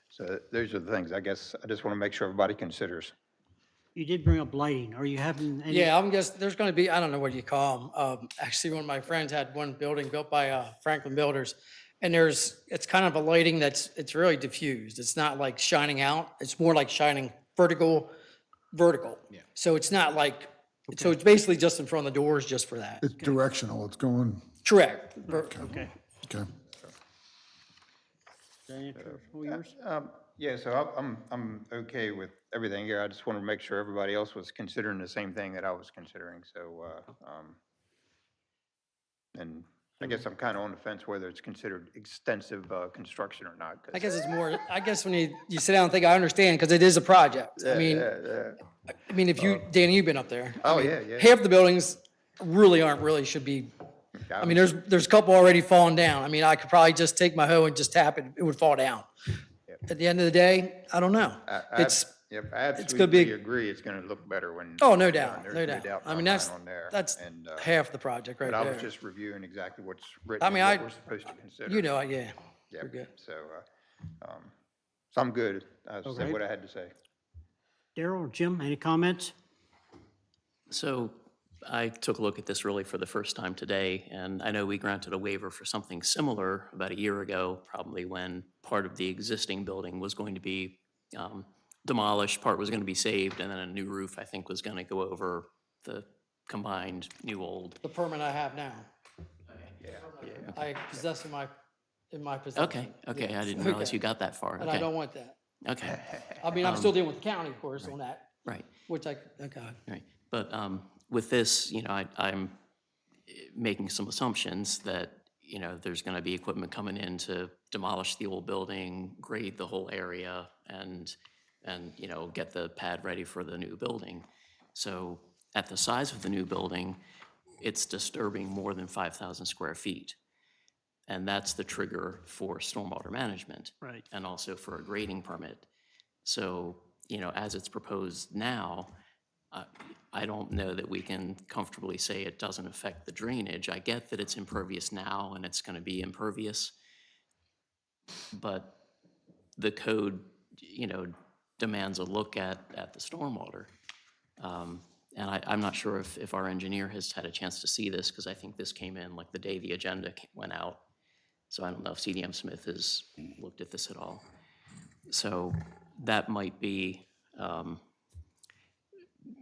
So those are the things, I guess, I just want to make sure everybody considers. You did bring up lighting. Are you having any? Yeah, I'm just, there's gonna be, I don't know what you call them. Actually, one of my friends had one building built by Franklin Builders. And it's kind of a lighting it's really diffused. It's not like shining out. It's more like shining vertical. Yeah. So it's not like, so it's basically just in front of the doors just for that. It's directional, it's going, Correct. Okay. okay. Any personal yours? Yeah, so I'm okay with everything here. I just want to make sure everybody else was considering the same thing that I was considering, so, and I guess I'm kind of on the fence whether it's considered extensive construction or not. 'Cause- I guess it's more, I guess when you sit down and think, I understand, because it is a project. I mean, if you, Danny, you've been up there. I Oh, mean, yeah. Half the buildings should be, I mean, there's a couple already falling down. I mean, I could probably just take my hoe and just tap it, it would fall down. At the end of the day, I don't know. Yep, I it's gonna be- absolutely agree it's going to look better when. Oh, no doubt, there's no doubt. I in mean, my that's, mind on there. that's And, half the project right but I there. was just reviewing exactly what's written, I and mean, what we're supposed to consider. You know, yeah. Yep, we're good. so I'm good. I Okay. said what I had to say. Daryl, Jim, any comments? So I took a look at this really for the first time today, and I know we granted a waiver for something similar about a year ago, probably when part of the existing building was going to be demolished, part was going to be saved, and then a new roof, I think, was going to go over the combined new old. The permit I have now. I possess in my possession. Okay, I Yes. didn't realize you got that far. And I don't want that. Okay, I mean, I'm still dealing with the county, of course, on that, right. which okay. Right, but with this, I'm making some assumptions that, there's gonna be equipment coming in to demolish the old building, grade the whole area, and get the pad ready for the new building. So at the size of the new building, it's disturbing more than 5,000 square feet. And that's the trigger for stormwater management. Right. And also for a grading permit. So, as it's proposed now, I don't know that we can comfortably say it doesn't affect the drainage. I get that it's impervious now and it's gonna be impervious. But the code, demands a look at the stormwater. And I'm not sure if our engineer has had a chance to see this, because I think this came in like the day the agenda went out. So I don't know if CDM Smith has looked at this at all. So that might be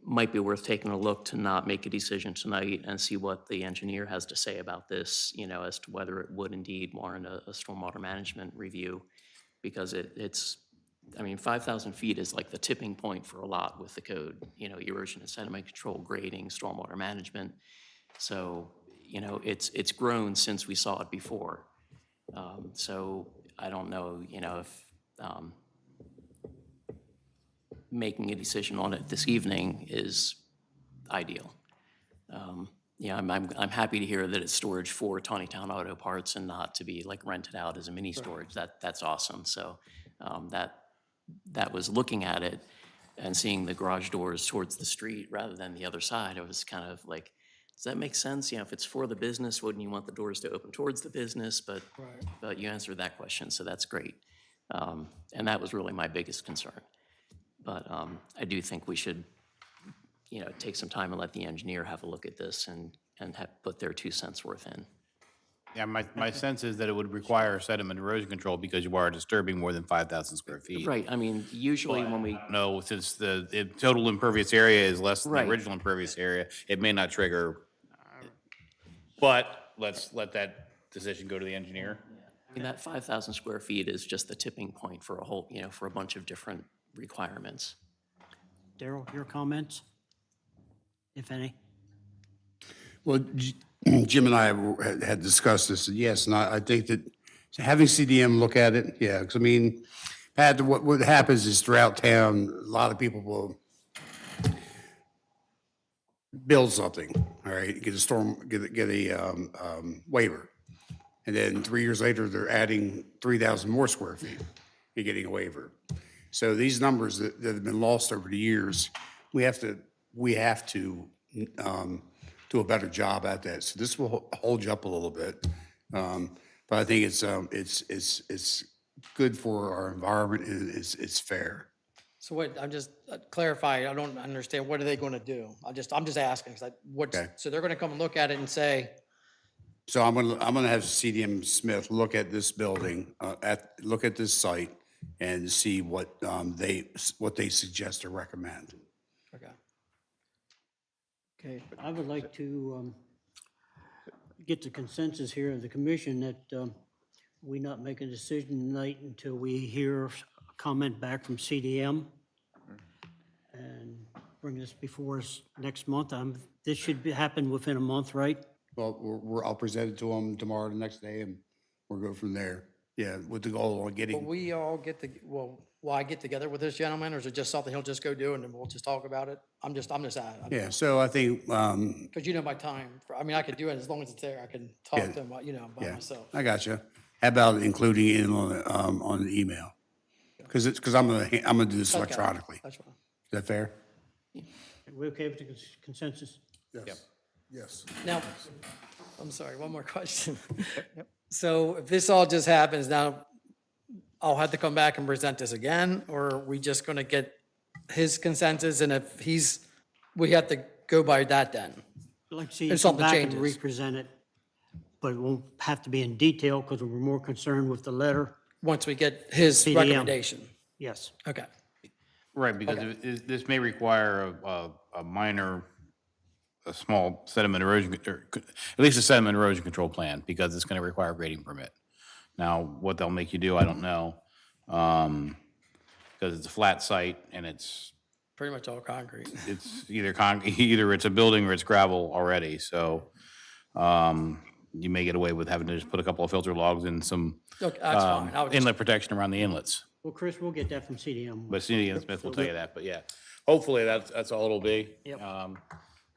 worth taking a look to not make a decision tonight and see what the engineer has to say about this, as to whether it would indeed warrant a stormwater management review. Because it's 5,000 feet is like the tipping point for a lot with the code, erosion and sediment control, grading, stormwater management. So, it's grown since we saw it before. So I don't know, if making a decision on it this evening is ideal. I'm happy to hear that it's storage for Taneytown Auto Parts and not to be like rented out as a mini storage. That's awesome. So that was looking at it and seeing the garage doors towards the street rather than the other side. I was kind of like, does that make sense? If it's for the business, wouldn't you want the doors to open towards the business? But you answered that question, so that's great. And that was really my biggest concern. But I do think we should, take some time and let the engineer have a look at this and put their 2 cents worth in. Yeah, my sense is that it would require sediment erosion control because you are disturbing more than 5,000 square feet. Right, usually when we. No, since the total impervious area is less than the Right. original impervious area, it may not trigger. But let's let that decision go to the engineer. That 5,000 square feet is just the tipping point for a whole, for a bunch of different requirements. Daryl, your comments, if any? Well, Jim and I had discussed this, and yes, and I think that having CDM look at it, yeah, because I mean, Pat, what happens is throughout town, a lot of people will build something, all right, get a waiver. And then 3 years later, they're adding 3,000 more square feet. You're getting a waiver. So these numbers that have been lost over the years, we have to do a better job at that. So this will hold you up a little bit. But I think it's good for our environment and it's fair. So what, I'm just clarify, I don't understand, what are they going to do? I'm just asking, Okay. so they're going to come and look at it and say, So I'm gonna have CDM Smith look at this building, look at this site and see what they suggest or recommend. okay. Okay, I would like to get the consensus here of the commission that we not make a decision tonight until we hear a comment back from CDM and bring this before us next month. This should happen within a month, right? Well, I'll present it to them tomorrow, the next day, and we'll go from there. Yeah, with the goal of Will getting, we all will I get together with this gentleman, or is it just something he'll just go do and then we'll just talk about it? I'm just yeah, so I think, because you know my time, I could do it as long as it's there, I can Yeah. talk to him, by yeah, myself. I got you. How about including it in on the email? Because I'm gonna do this Okay, electronically. That's fine. Is that fair? Are we okay with the consensus? Yes. Yes. Now, I'm sorry, one more question. So if this all just happens now, I'll have to come back and present this again, or are we just gonna get his consensus, and if we have to go by that then? I'd like to see you If come something back and changes. represent it, but it won't have to be in detail because we're more concerned with the letter. Once we get his CDM. recommendation? Yes. Okay. Right, because this may require a minor, a small sediment erosion, or at least a sediment erosion control plan, because it's going to require a grading permit. Now, what they'll make you do, I don't know, because it's a flat site and it's Pretty much all concrete. either it's a building or it's gravel already, so you may get away with having to just put a couple of filter logs and some Okay, that's fine. I was just- inlet protection around the inlets. Well, Chris, we'll get that from CDM. But Cindy and Smith will tell you that, but yeah, hopefully that's all it'll be. Yep.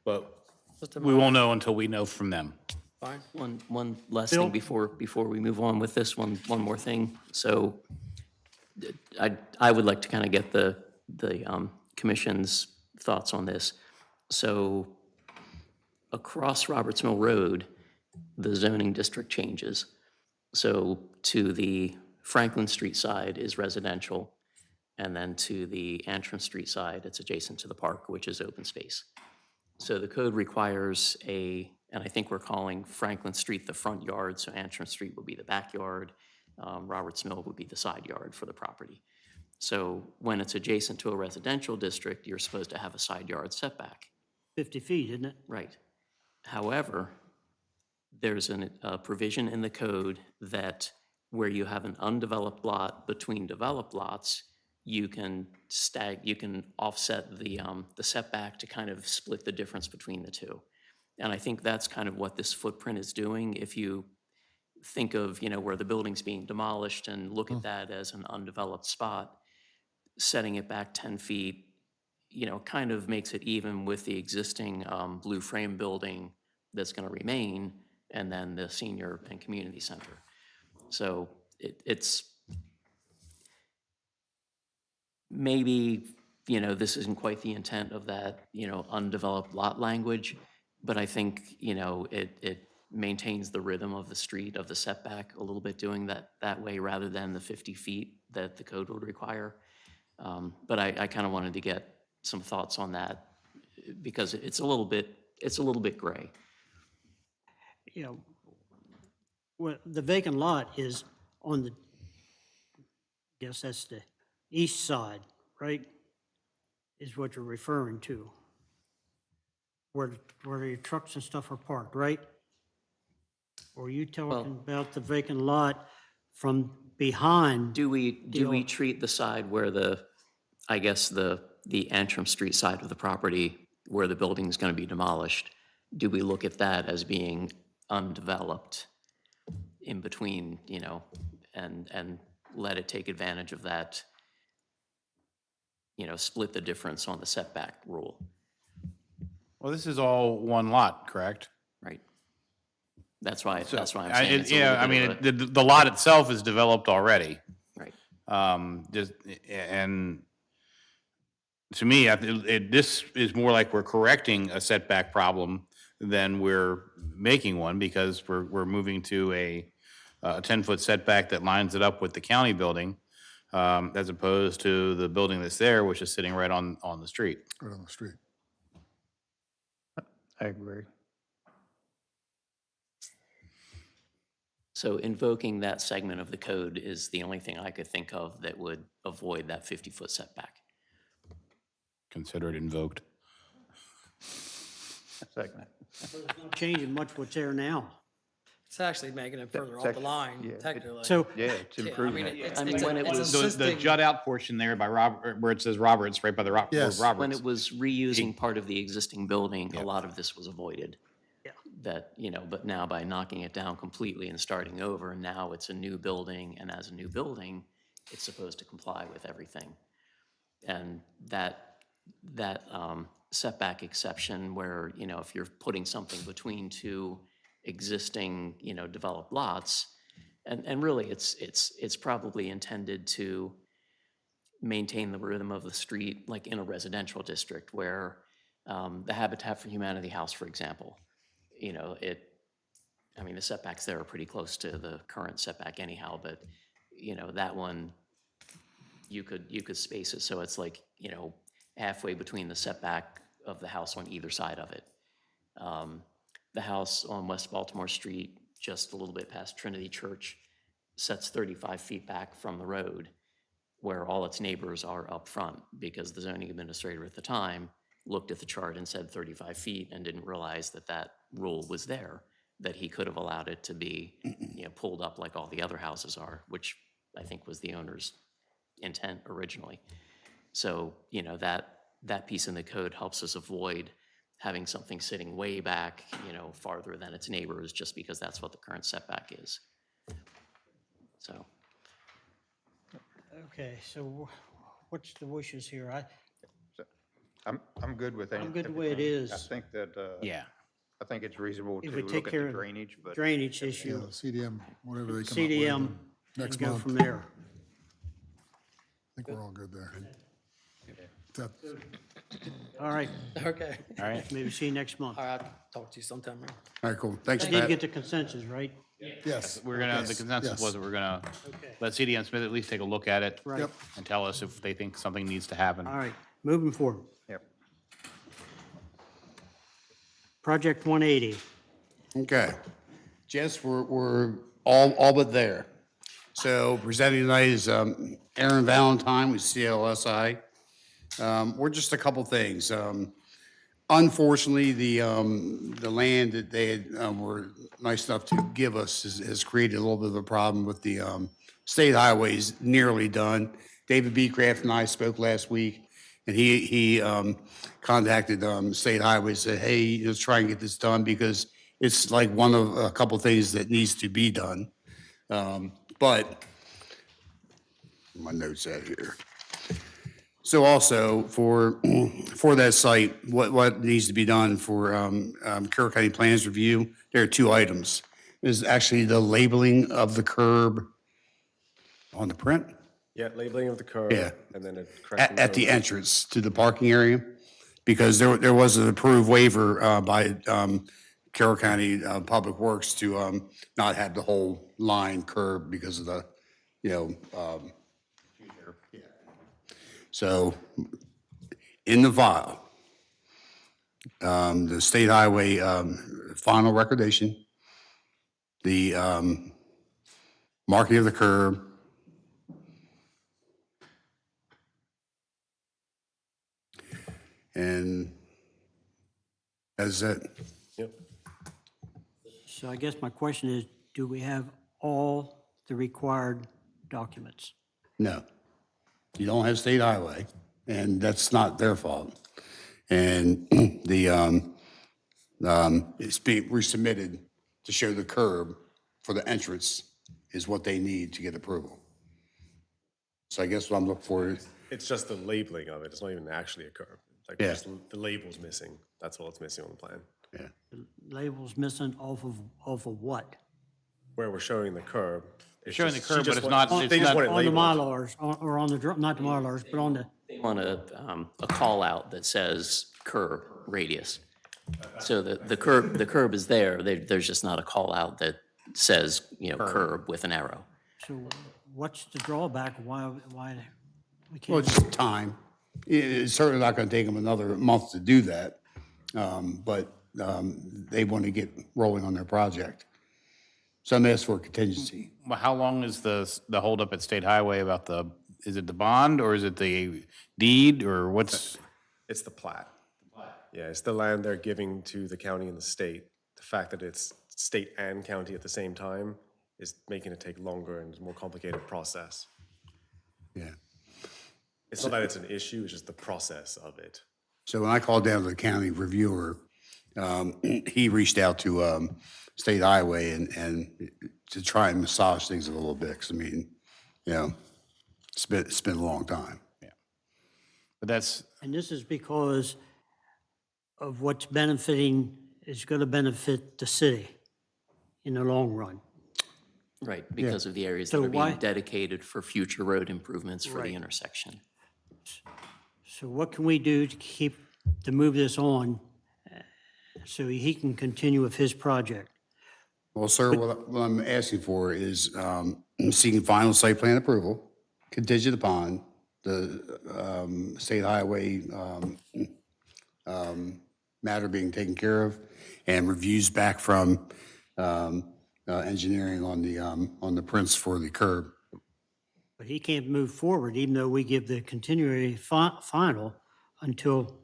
But Just a we won't know until we know from them. Fine. One last Bill? thing before we move on with this, one more thing. So I would like to kind of get the commission's thoughts on this. So across Roberts Mill Road, the zoning district changes. So to the Franklin Street side is residential, and then to the Antrim Street side, it's adjacent to the park, which is open space. So the code requires and I think we're calling Franklin Street the front yard, so Antrim Street would be the backyard. Roberts Mill would be the side yard for the property. So when it's adjacent to a residential district, you're supposed to have a side yard setback. 50 feet, isn't it? Right. However, there's a provision in the code that where you have an undeveloped lot between developed lots, you can offset the setback to kind of split the difference between the two. And I think that's kind of what this footprint is doing. If you think of, where the building's being demolished and look at that as an undeveloped spot, setting it back 10 feet, kind of makes it even with the existing blue frame building that's going to remain, and then the senior and community center. So it's maybe, this isn't quite the intent of that, undeveloped lot language, but I think, it maintains the rhythm of the street, of the setback a little bit, doing that way rather than the 50 feet that the code would require. But I kind of wanted to get some thoughts on that because it's a little bit gray. Well, the vacant lot is on the, I guess that's the east side, right? Is what you're referring to. Where your trucks and stuff are parked, right? Or are you talking about the vacant lot from behind? Do we treat the side where the Antrim Street side of the property where the building is going to be demolished, do we look at that as being undeveloped in between, and let it take advantage of that, split the difference on the setback rule, Well, this is all one lot, correct? right? That's why I'm I- saying it- it's a Yeah, I little mean, bit of the lot itself is developed already. right. And to me, this is more like we're correcting a setback problem than we're making one, because we're moving to a 10-foot setback that lines it up with the county building, as opposed to the building that's there, which is sitting right on the street. Right on the street. I agree. So invoking that segment of the code is the only thing I could think of that would avoid that 50-foot setback. Consider it invoked. Second. Changing much what's there now. It's actually making it further off the line, technically. So, Yeah, it's Yeah, I improving mean, it. it's, I mean, it's when a- it it's was- The assisting. jut out portion there by Robert, where it says Roberts, right by the word Yes. Roberts. When it was reusing part of the existing building, a lot of this was avoided. Yeah. That, but now by knocking it down completely and starting over, now it's a new building, and as a new building, it's supposed to comply with everything. And that setback exception where, if you're putting something between two existing, developed lots, and really it's probably intended to maintain the rhythm of the street, like in a residential district where the Habitat for Humanity house, for example, the setbacks there are pretty close to the current setback anyhow, but, that one, you could space it so it's like, halfway between the setback of the house on either side of it. The house on West Baltimore Street, just a little bit past Trinity Church, sets 35 feet back from the road, where all its neighbors are up front, because the zoning administrator at the time looked at the chart and said 35 feet and didn't realize that that rule was there, that he could have allowed it to be, pulled up like all the other houses are, which I think was the owner's intent originally. So, that piece in the code helps us avoid having something sitting way back, farther than its neighbors, just because that's what the current setback is. So, okay, so what's the wishes here? I'm good with I'm good the way it everything. is. I think that, Yeah. I think it's reasonable to If we look take at care the of drainage, but. drainage Yeah, issue, the CDM, whatever they come up with. CDM, and and Next go month, from I there. think we're all good there. That- All right, Okay. All right. maybe see you next month. All right, I'll talk to you sometime, right? All right, cool. Thanks, I did Pat. get the consensus, right? Yes. The consensus yes. was that we're gonna Okay. let CDM Smith at least take a look at it. Right. Yep. And tell us if they think something needs to happen. All right, moving forward. Yep. Project 180. Okay. Jess, we're all but there. So presenting tonight is Aaron Valentine with CLSI. We're just a couple things. Unfortunately, the land that they had, were nice enough to give us has created a little bit of a problem with the state highways nearly done. David Beecraft and I spoke last week, and he contacted State Highways, said, hey, let's try and get this done because it's like one of a couple things that needs to be done. But my notes out here. So also for that site, what needs to be done for Carroll County Plans Review, there are two items. Is actually the labeling of the curb on the print. Yeah, labeling of the curb. Yeah. And then it. At the entrance to the parking area, because there was an approved waiver by Carroll County Public Works to not have the whole line curb because of the, so in the file, the state highway final recordation, the marking of the curb, and that's it. Yep. So I guess my question is, do we have all the required documents? No, you don't have state highway, and that's not their fault. And the it's being resubmitted to show the curb for the entrance is what they need to get approval. So I guess what I'm looking for is, It's just the labeling of it. It's not even actually a curb. Like, Yeah. just the label's missing. That's all it's missing on the plan. yeah. Labels missing off of what? Where we're showing the curb. It's Showing the just- she curb, but just it's want- not- They it's just not want it On the labeled. Mylars, or on the, not the Mylars, but on the, They want a call out that says curb radius. So the curb is there, there's just not a call out that says, curb with an arrow. so what's the drawback? Why we Well, can't? it's just time. It's certainly not going to take them another month to do that, but they want to get rolling on their project. So I'm asking for a contingency. Well, how long is the holdup at State Highway about is it the bond or is it the deed or what's? It's the plat. Yeah, it's the land they're giving to the county and the state. The fact that it's state and county at the same time is making it take longer and it's a more complicated process. Yeah. It's not that it's an issue, it's just the process of it. So when I called down to the county reviewer, he reached out to State Highway and to try and massage things a little bit. 'Cause I mean, it's been a long time. But that's, And this is because of what's is going to benefit the city in the long run. Right, because of the areas So that are why- being dedicated for future road improvements for Right. the intersection. So what can we do to move this on so he can continue with his project? Well, sir, what I'm asking for is seeking final site plan approval, contingent upon the State Highway matter being taken care of and reviews back from engineering on the prints for the curb. But he can't move forward even though we give the continuing final until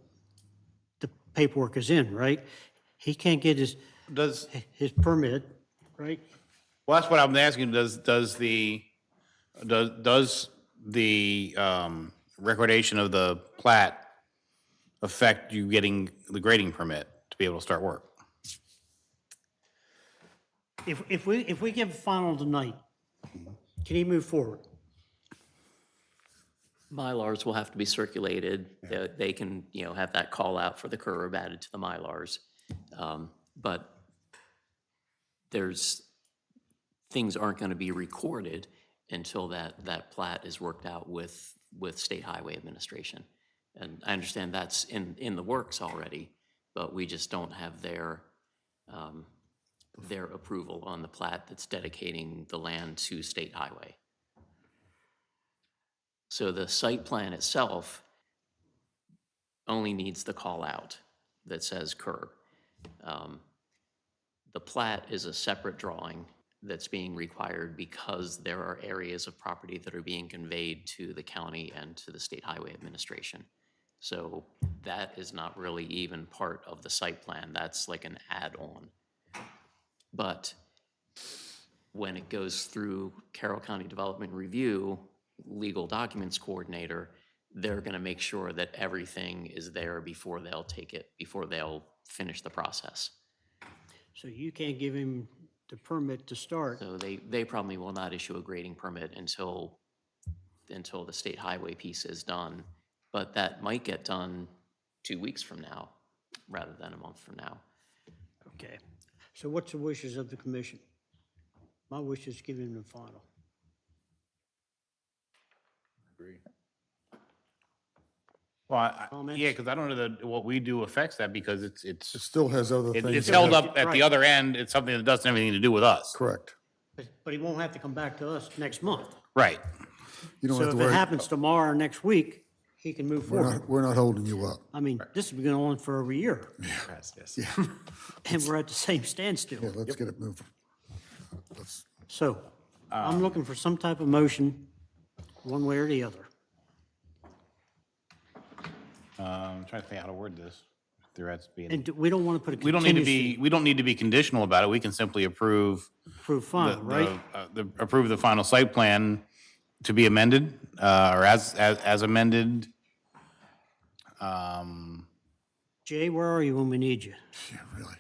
the paperwork is in, right? He can't get his permit, right? well, that's what I'm asking. Does the recordation of the plat affect you getting the grading permit to be able to start work? If we give a final tonight, can he move forward? Mylars will have to be circulated. They can, have that call out for the curb added to the Mylars. But things aren't going to be recorded until that plat is worked out with State Highway Administration. And I understand that's in the works already, but we just don't have their approval on the plat that's dedicating the land to State Highway. So the site plan itself only needs the call out that says curb. The plat is a separate drawing that's being required because there are areas of property that are being conveyed to the county and to the State Highway Administration. So that is not really even part of the site plan. That's like an add-on. But when it goes through Carroll County Development Review, legal documents coordinator, they're going to make sure that everything is there before they'll finish the process. So you can't give him the permit to start. So they probably will not issue a grading permit until the state highway piece is done. But that might get done 2 weeks from now, rather than a month from now. Okay. So what's the wishes of the commission? My wish is give him the final. Well, Comments? yeah, because I don't know that what we do affects that because It still has other things. it's that held have- up at the Right. other end. It's something that doesn't have anything to do with us. Correct. But he won't have to come back to us next month. Right. You don't So have to if it worry. happens tomorrow or next week, he can move forward. We're not holding you up. I mean, this has been going on for over a year, Yes, yes. and we're at the same standstill. Yeah, let's get it moving. Let's, So I'm looking for some type of motion, one way or the other. I'm trying to think how to word this. There has to be. And we don't want to put a We don't need to contingency, be, we don't need to be conditional about it. We can simply approve approve final, right? approve the final site plan to be amended, or as amended. Jay, where are you when we need you? yeah, really.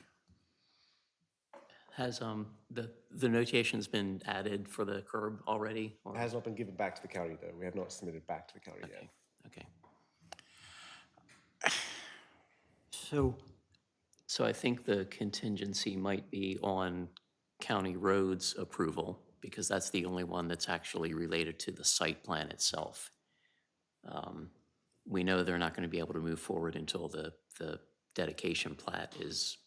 Has the notation's been added for the curb already? Or? It has not been given back to the county, though. We have not submitted back to the county yet. Okay. So, So I think the contingency might be on county roads approval, because that's the only one that's actually related to the site plan itself. We know they're not going to be able to move forward until the dedication plat is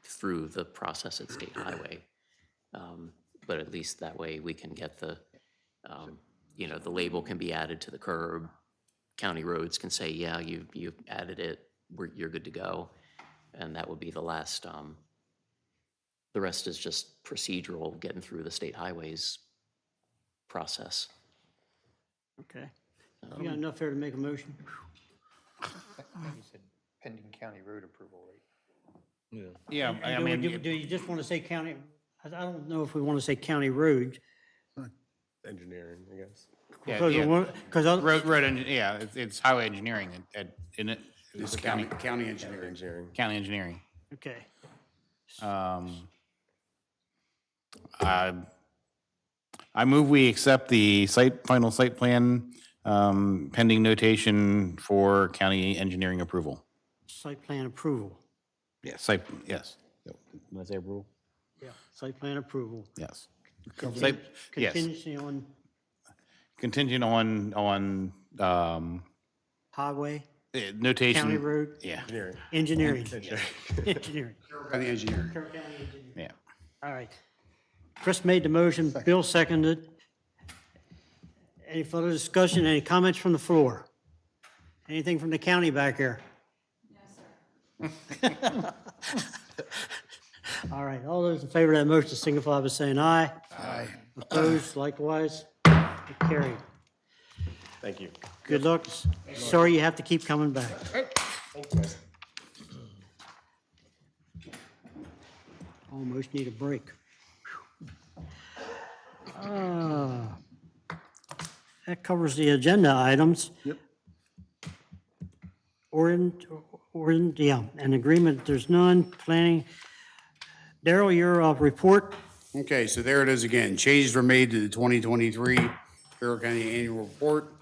through the process at State Highway. But at least that way we can get the, the label can be added to the curb. County roads can say, yeah, you added it, you're good to go. And that would be the last, the rest is just procedural, getting through the state highways process. okay. You got enough there to make a motion? You said pending county road approval, right? Yeah, I Do we- mean, Do you just want to say county, I don't know if we want to say county roads. Engineering, I guess. Because yeah, it's highway engineering in it. It's county engineering. Engineering. County engineering. okay. I move we accept the final site plan pending notation for county engineering approval. Site plan approval. Yes. Yes. Did I say approval? Yeah, site plan approval. Yes. Yes. Contingency on Contingent on highway, notation. county road, Yeah. engineering. Engineering. County engineering. Carroll County engineering. Yeah. All right. Chris made the motion, Bill seconded. Any further discussion, any comments from the floor? Anything from the county back here? No, sir. All right, all those in favor of that motion signify by saying aye. Aye. Opposed, likewise, carried. Thank you. Good luck. Sorry you have to keep coming back. Almost need a break. That covers the agenda items. Yep. An agreement, there's none. Planning. Daryl, your report? Okay, so there it is again. Changes were made to the 2023 Carroll County Annual Report.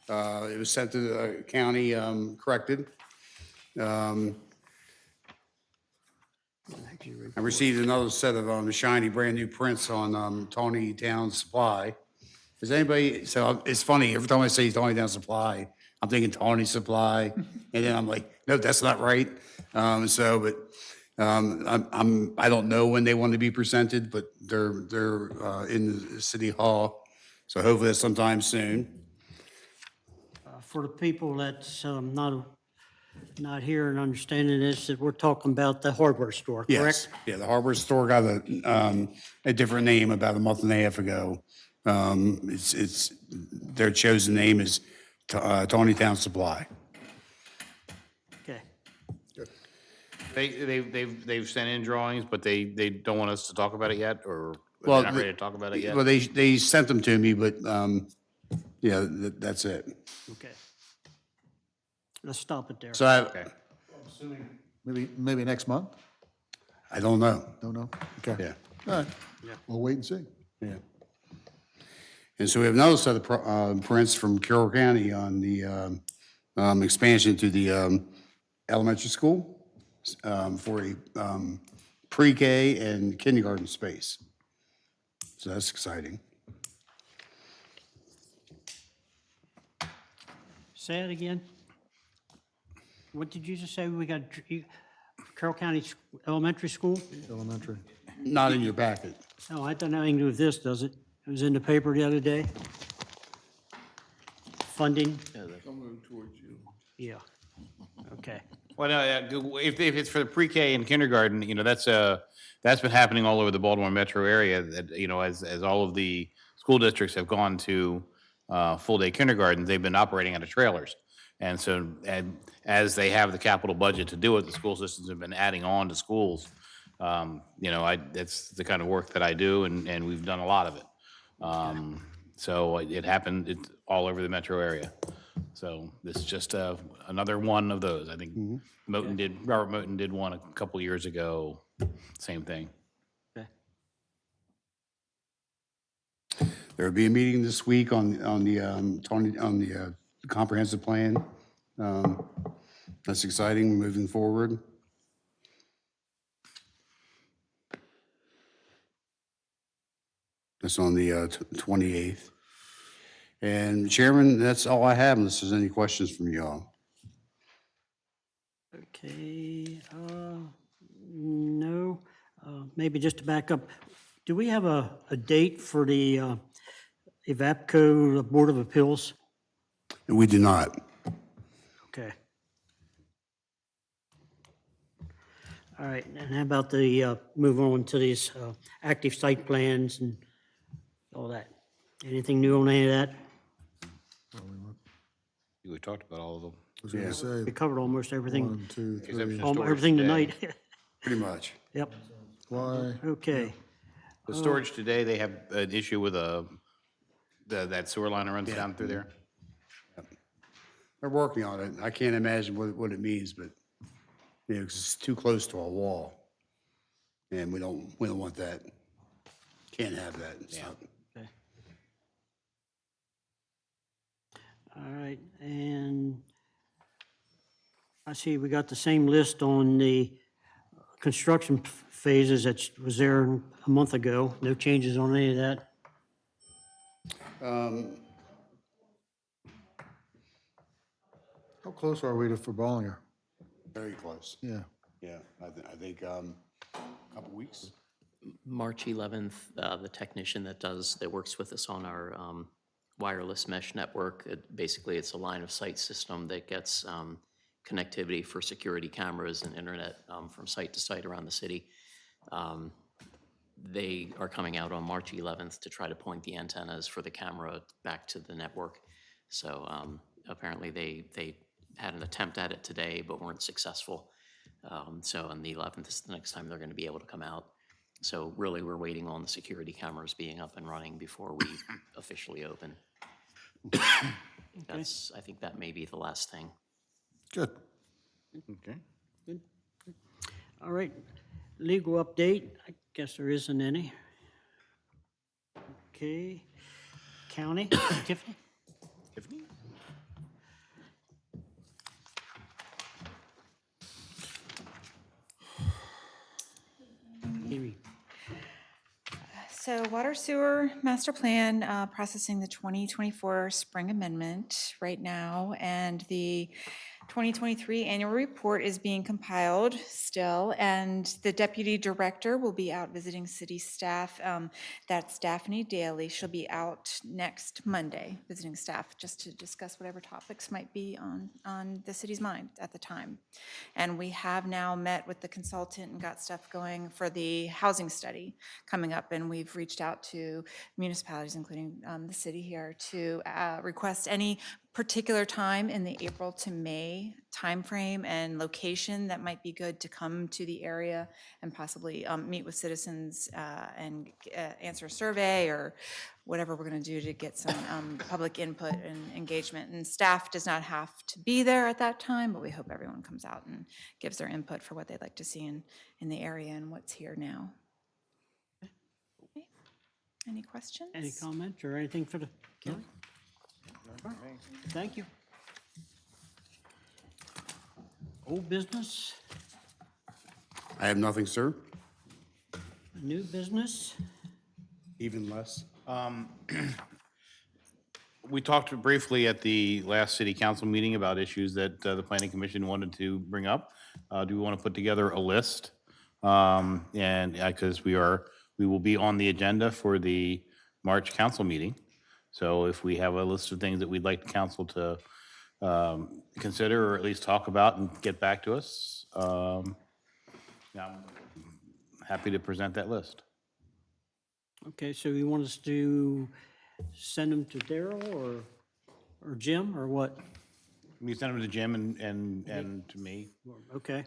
It was sent to the county corrected. I received another set of shiny brand-new prints on Taneytown Supply. Does anybody, so it's funny, every time I say Taneytown Supply, I'm thinking Tawny Supply, and then I'm like, no, that's not right. I don't know when they want to be presented, but they're in the city hall, so hopefully that's sometime soon. For the people that's not here and understanding this, that we're talking about the hardware store, Yes, correct? yeah, the hardware store got a different name about a month and a half ago. It's their chosen name is Taneytown Supply. Okay. They've sent in drawings, but they don't want us to talk about it yet, or Well, they're not ready to talk about it yet? Well, they sent them to me, but yeah, that's it. Okay. Let's stop it there. So I Maybe next month? I don't know. Don't know? Okay. Yeah. All right. We'll wait and see. Yeah. And so we have another set of prints from Carroll County on the expansion to the elementary school for a pre-K and kindergarten space. So that's exciting. Say it again. What did you just say? We got Carroll County Elementary School? Elementary. Not in your packet. No, I don't know anything to do with this, does it? It was in the paper the other day. Funding? Coming towards you. Yeah. Okay. Well, no, if it's for the pre-K and kindergarten, that's been happening all over the Baltimore metro area, that, as all of the school districts have gone to full-day kindergartens, they've been operating out of trailers. And so, as they have the capital budget to do it, the school systems have been adding on to schools. That's the kind of work that I do, and we've done a lot of it. So it happened, it's all over the metro area. So this is just another one of those. I think Robert Moten did one a couple years ago, same thing. Okay. There'll be a meeting this week on the comprehensive plan. That's exciting, moving forward. That's on the 28th. And Chairman, that's all I have unless there's any questions from y'all. Okay, no, maybe just to back up, do we have a date for the EVAPCO Board of Appeals? We do not. Okay. All right, and how about the, move on to these active site plans and all that? Anything new on any of that? We talked about all of them. I was gonna say, We covered almost everything, 1, 2, 3. Exception of storage everything today. tonight. Pretty much. Yep, Why? okay. The storage today, they have an issue with that sewer line that runs down through there. They're working on it. I can't imagine what it means, but, you know, 'cause it's too close to a wall. And we don't want that. Can't have that. It's not- Okay. All right, and I see we got the same list on the construction phases that was there a month ago. No changes on any of that? How close are we to for Bollinger? Very close. Yeah. Yeah, I think a couple weeks. March 11th, the technician that works with us on our wireless mesh network, basically it's a line of sight system that gets connectivity for security cameras and internet from site to site around the city. They are coming out on March 11th to try to point the antennas for the camera back to the network. So apparently they had an attempt at it today, but weren't successful. So on the 11th is the next time they're going to be able to come out. So really, we're waiting on the security cameras being up and running before we officially open. That's, I think that may be the last thing. Good. Okay. All right, legal update, I guess there isn't any. Okay, county, Tiffany? Tiffany? Amy. So water sewer master plan, processing the 2024 spring amendment right now, and the 2023 annual report is being compiled still, and the deputy director will be out visiting city staff. That's Daphne Daly. She'll be out next Monday visiting staff just to discuss whatever topics might be on the city's mind at the time. And we have now met with the consultant and got stuff going for the housing study coming up, and we've reached out to municipalities, including the city here, to request any particular time in the April to May timeframe and location that might be good to come to the area and possibly meet with citizens and answer a survey or whatever we're going to do to get some public input and engagement. And staff does not have to be there at that time, but we hope everyone comes out and gives their input for what they'd like to see in the area and what's here now. Okay. Any questions? Any comments or anything for the county? Thank you. Old business, I have nothing, sir. new business? Even less. We talked briefly at the last city council meeting about issues that the planning commission wanted to bring up. Do we want to put together a list? And because we will be on the agenda for the March council meeting. So if we have a list of things that we'd like the council to consider or at least talk about and get back to us, I'm happy to present that list. Okay, so you want us to send them to Daryl or Jim or what? You send them to Jim and to me. Okay,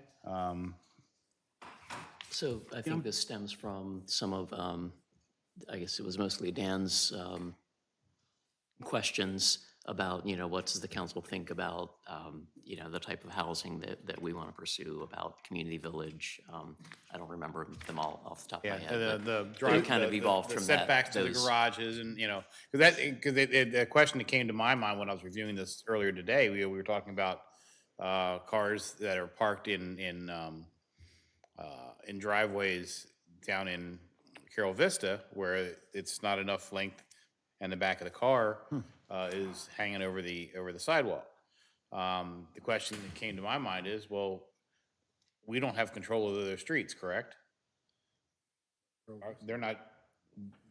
So I think this stems from some of, I guess it was mostly Dan's questions about, you know, what does the council think about, you know, the type of housing that we want to pursue, about community village. I don't remember them all off the top of my head, but it kind of evolved from that. Setbacks to the garages and, you know, because the question that came to my mind when I was reviewing this earlier today, we were talking about cars that are parked in driveways down in Carol Vista where it's not enough length and the back of the car is hanging over the sidewalk. The question that came to my mind is, well, we don't have control of those streets, correct? They're not,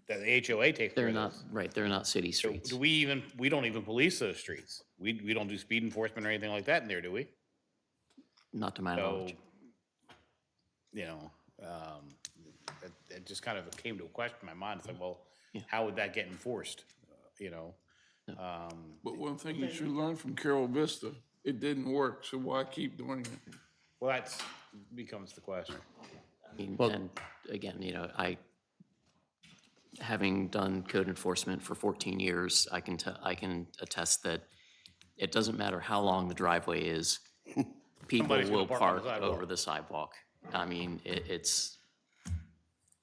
the HOA takes care They're of not, those. right, they're not city So streets. we don't even police those streets. We don't do speed enforcement or anything like that in there, do we? Not to my So, knowledge. you know, it just kind of came to a question in my mind. It's like, well, how would that get enforced? You know? But one thing you should learn from Carol Vista, it didn't work, so why keep doing it? Well, that's becomes the question. I mean, and again, you know, having done code enforcement for 14 years, I can attest that it doesn't matter how long the driveway is, people Somebody's gonna will park on the park sidewalk. over the sidewalk. I mean, it's,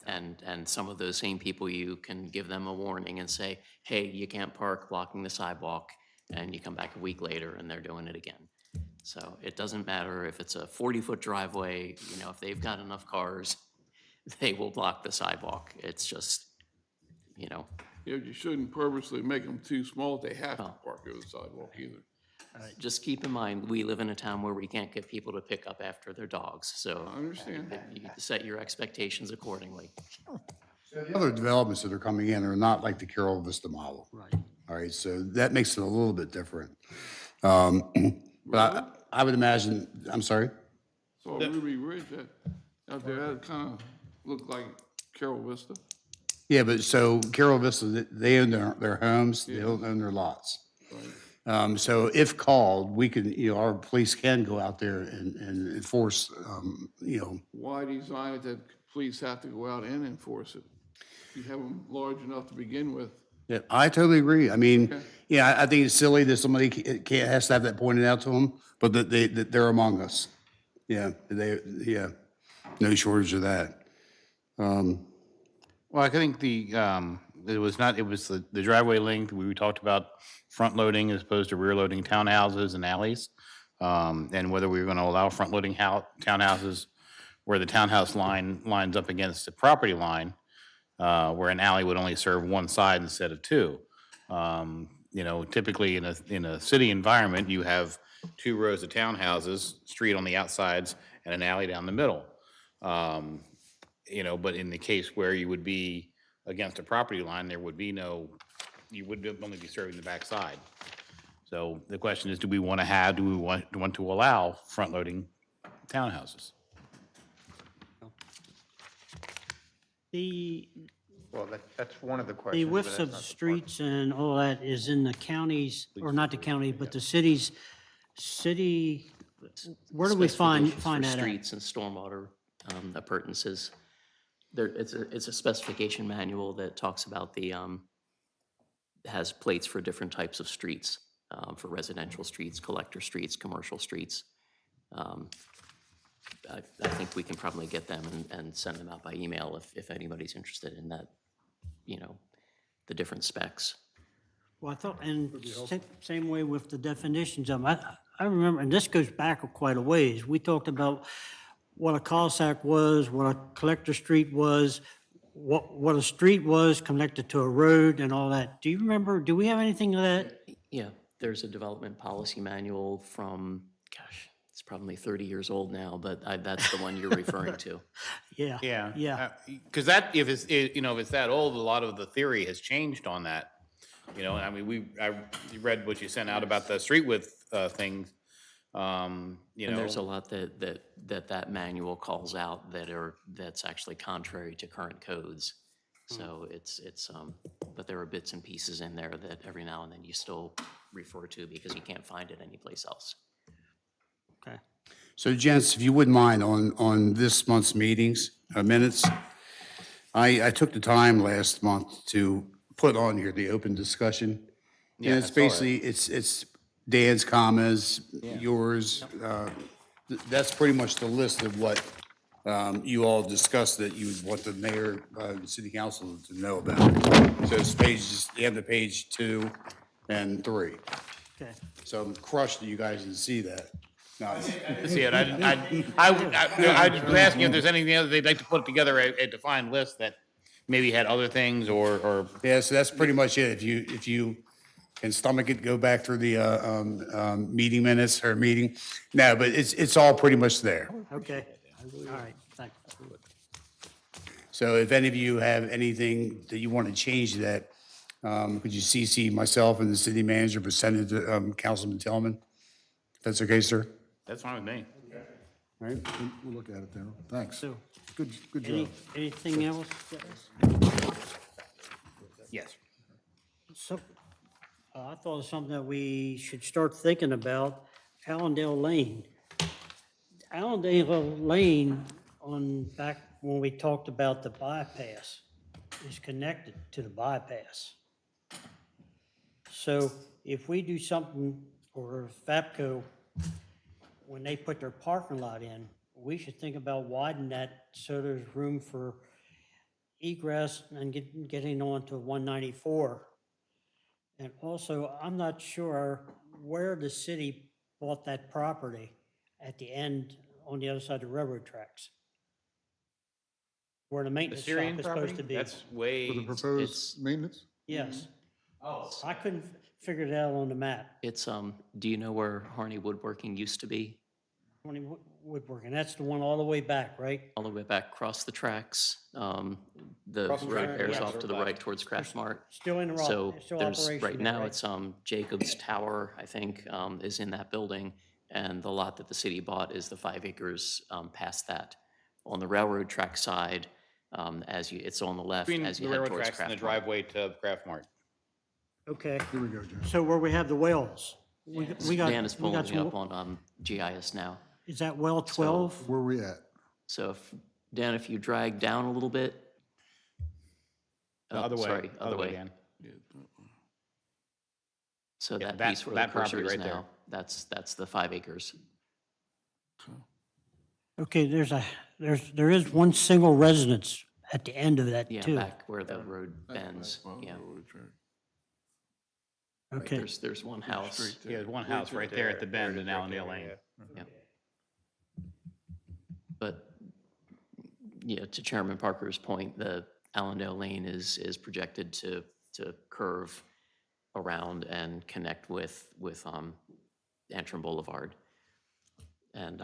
and some of those same people, you can give them a warning and say, hey, you can't park blocking the sidewalk, and you come back a week later and they're doing it again. So it doesn't matter if it's a 40-foot driveway, you know, if they've got enough cars, they will block the sidewalk. It's just, you know, Yeah, you shouldn't purposely make them too small, they have to park over the sidewalk either. just keep in mind, we live in a town where we can't get people to pick up after their dogs, so I understand. you set your expectations accordingly. The other developments that are coming in are not like the Carol Vista model. Right. All right, so that makes it a little bit different. But I would imagine, I'm sorry? So Ruby Ridge out there, that kind of looked like Carol Vista. Yeah, but so Carol Vista, they own their homes, they don't own their lots. So if called, we can, you know, our police can go out there and enforce, you know. Why design it that police have to go out and enforce it? You have them large enough to begin with. Yeah, I totally agree. I mean, yeah, I think it's silly that somebody has to have that pointed out to them, but that they're among us. Yeah, no shortage of that. Well, I think it was the driveway length. We talked about front loading as opposed to rear loading townhouses and alleys. And whether we were going to allow front loading townhouses where the townhouse line lines up against the property line, where an alley would only serve one side instead of two. You know, typically in a city environment, you have 2 rows of townhouses, street on the outsides and an alley down the middle. You know, but in the case where you would be against a property line, there would be you would only be serving the backside. So the question is, do we want to allow front loading townhouses? Well, that's one of the The questions. but widths that's of the not part. streets and all that is in the counties, or not the county, but the city, where do we find Specifications for that at? streets and stormwater appurtenances. It's a specification manual that talks about has plates for different types of streets, for residential streets, collector streets, commercial streets. I think we can probably get them and send them out by email if anybody's interested in that, you know, the different specs. Well, I thought, and same way with the definitions of them. I remember, and this goes back quite a ways. We talked about what a cul-de-sac was, what a collector street was, what a street was connected to a road and all that. Do you remember, do we have anything of that? Yeah, there's a development policy manual from, gosh, it's probably 30 years old now, but that's the one you're referring to. Yeah. Yeah. Because if it's that old, a lot of the theory has changed on that. You know, I mean, I read what you sent out about the street width things. You And know, there's a lot that manual calls out that's actually contrary to current codes. So but there are bits and pieces in there that every now and then you still refer to because you can't find it anyplace else. Okay. So gents, if you wouldn't mind, on this month's minutes, I took the time last month to put on here the open discussion Yeah, And I it's saw that. basically, it's Dan's comments, yours. That's pretty much the list of what you all discussed that you would want the mayor, the city council to know about. So it's pages, you have the page 2 and 3. Okay. So I'm crushed that you guys didn't see that. No, See it, I was asking if there's anything else they'd like to put together a defined list that maybe had other things or Yeah, so that's pretty much it. If you can stomach it, go back through the meeting minutes or meeting. No, but it's all pretty much there. Okay, all right, thanks. So if any of you have anything that you want to change to that, could you CC myself and the city manager, but send it to Councilman Tillman? If that's okay, sir? that's fine with me. All right. We'll look at it, Darrell. Thanks. So, Good any, job. anything else? guys? Yes. So, I thought of something that we should start thinking about, Allendale Lane. Allendale Lane back when we talked about the bypass is connected to the bypass. So if we do something, or FAPCO, when they put their parking lot in, we should think about widening that so there's room for egress and getting onto 194. And also, I'm not sure where the city bought that property at the end on the other side of the railroad tracks. Where the The maintenance shop Syrian is property, supposed to be. that's For the way, proposed maintenance? Yes. Oh. I couldn't figure it out on the map. It's, do you know where Harney Woodworking used to be? Woodworking, that's the one all the way back, right? All the way back across the tracks. The Across the road track, bears yeah, off to to the the left. right towards Craft Mart. Still in the So still there's, operational right there, now, right? it's Jacob's Tower, I think, is in that building. And the lot that the city bought is the 5 acres past that. On the railroad track side, it's on the left between as the you head railroad towards tracks and the Craft Mart. driveway to Craft Mart. Okay, Here we go, John. so where we have the wells, we got. Dan is we got pulling me some- up on GIS now. Is that well 12? Where we at? So Dan, if you drag down a little bit. The other way, Sorry, other way. Dan. So Yeah, that that- piece where that the cursor property is right there. now, that's the 5 acres. Okay, there is one single residence at the end of that Yeah, too. back where the road bends, yeah. Right, Okay, there's one house. Yeah, there's one house right there at the bend in Allendale Lane. But, yeah, to Chairman Parker's point, the Allendale Lane is projected to curve around and connect with Antrim Boulevard. And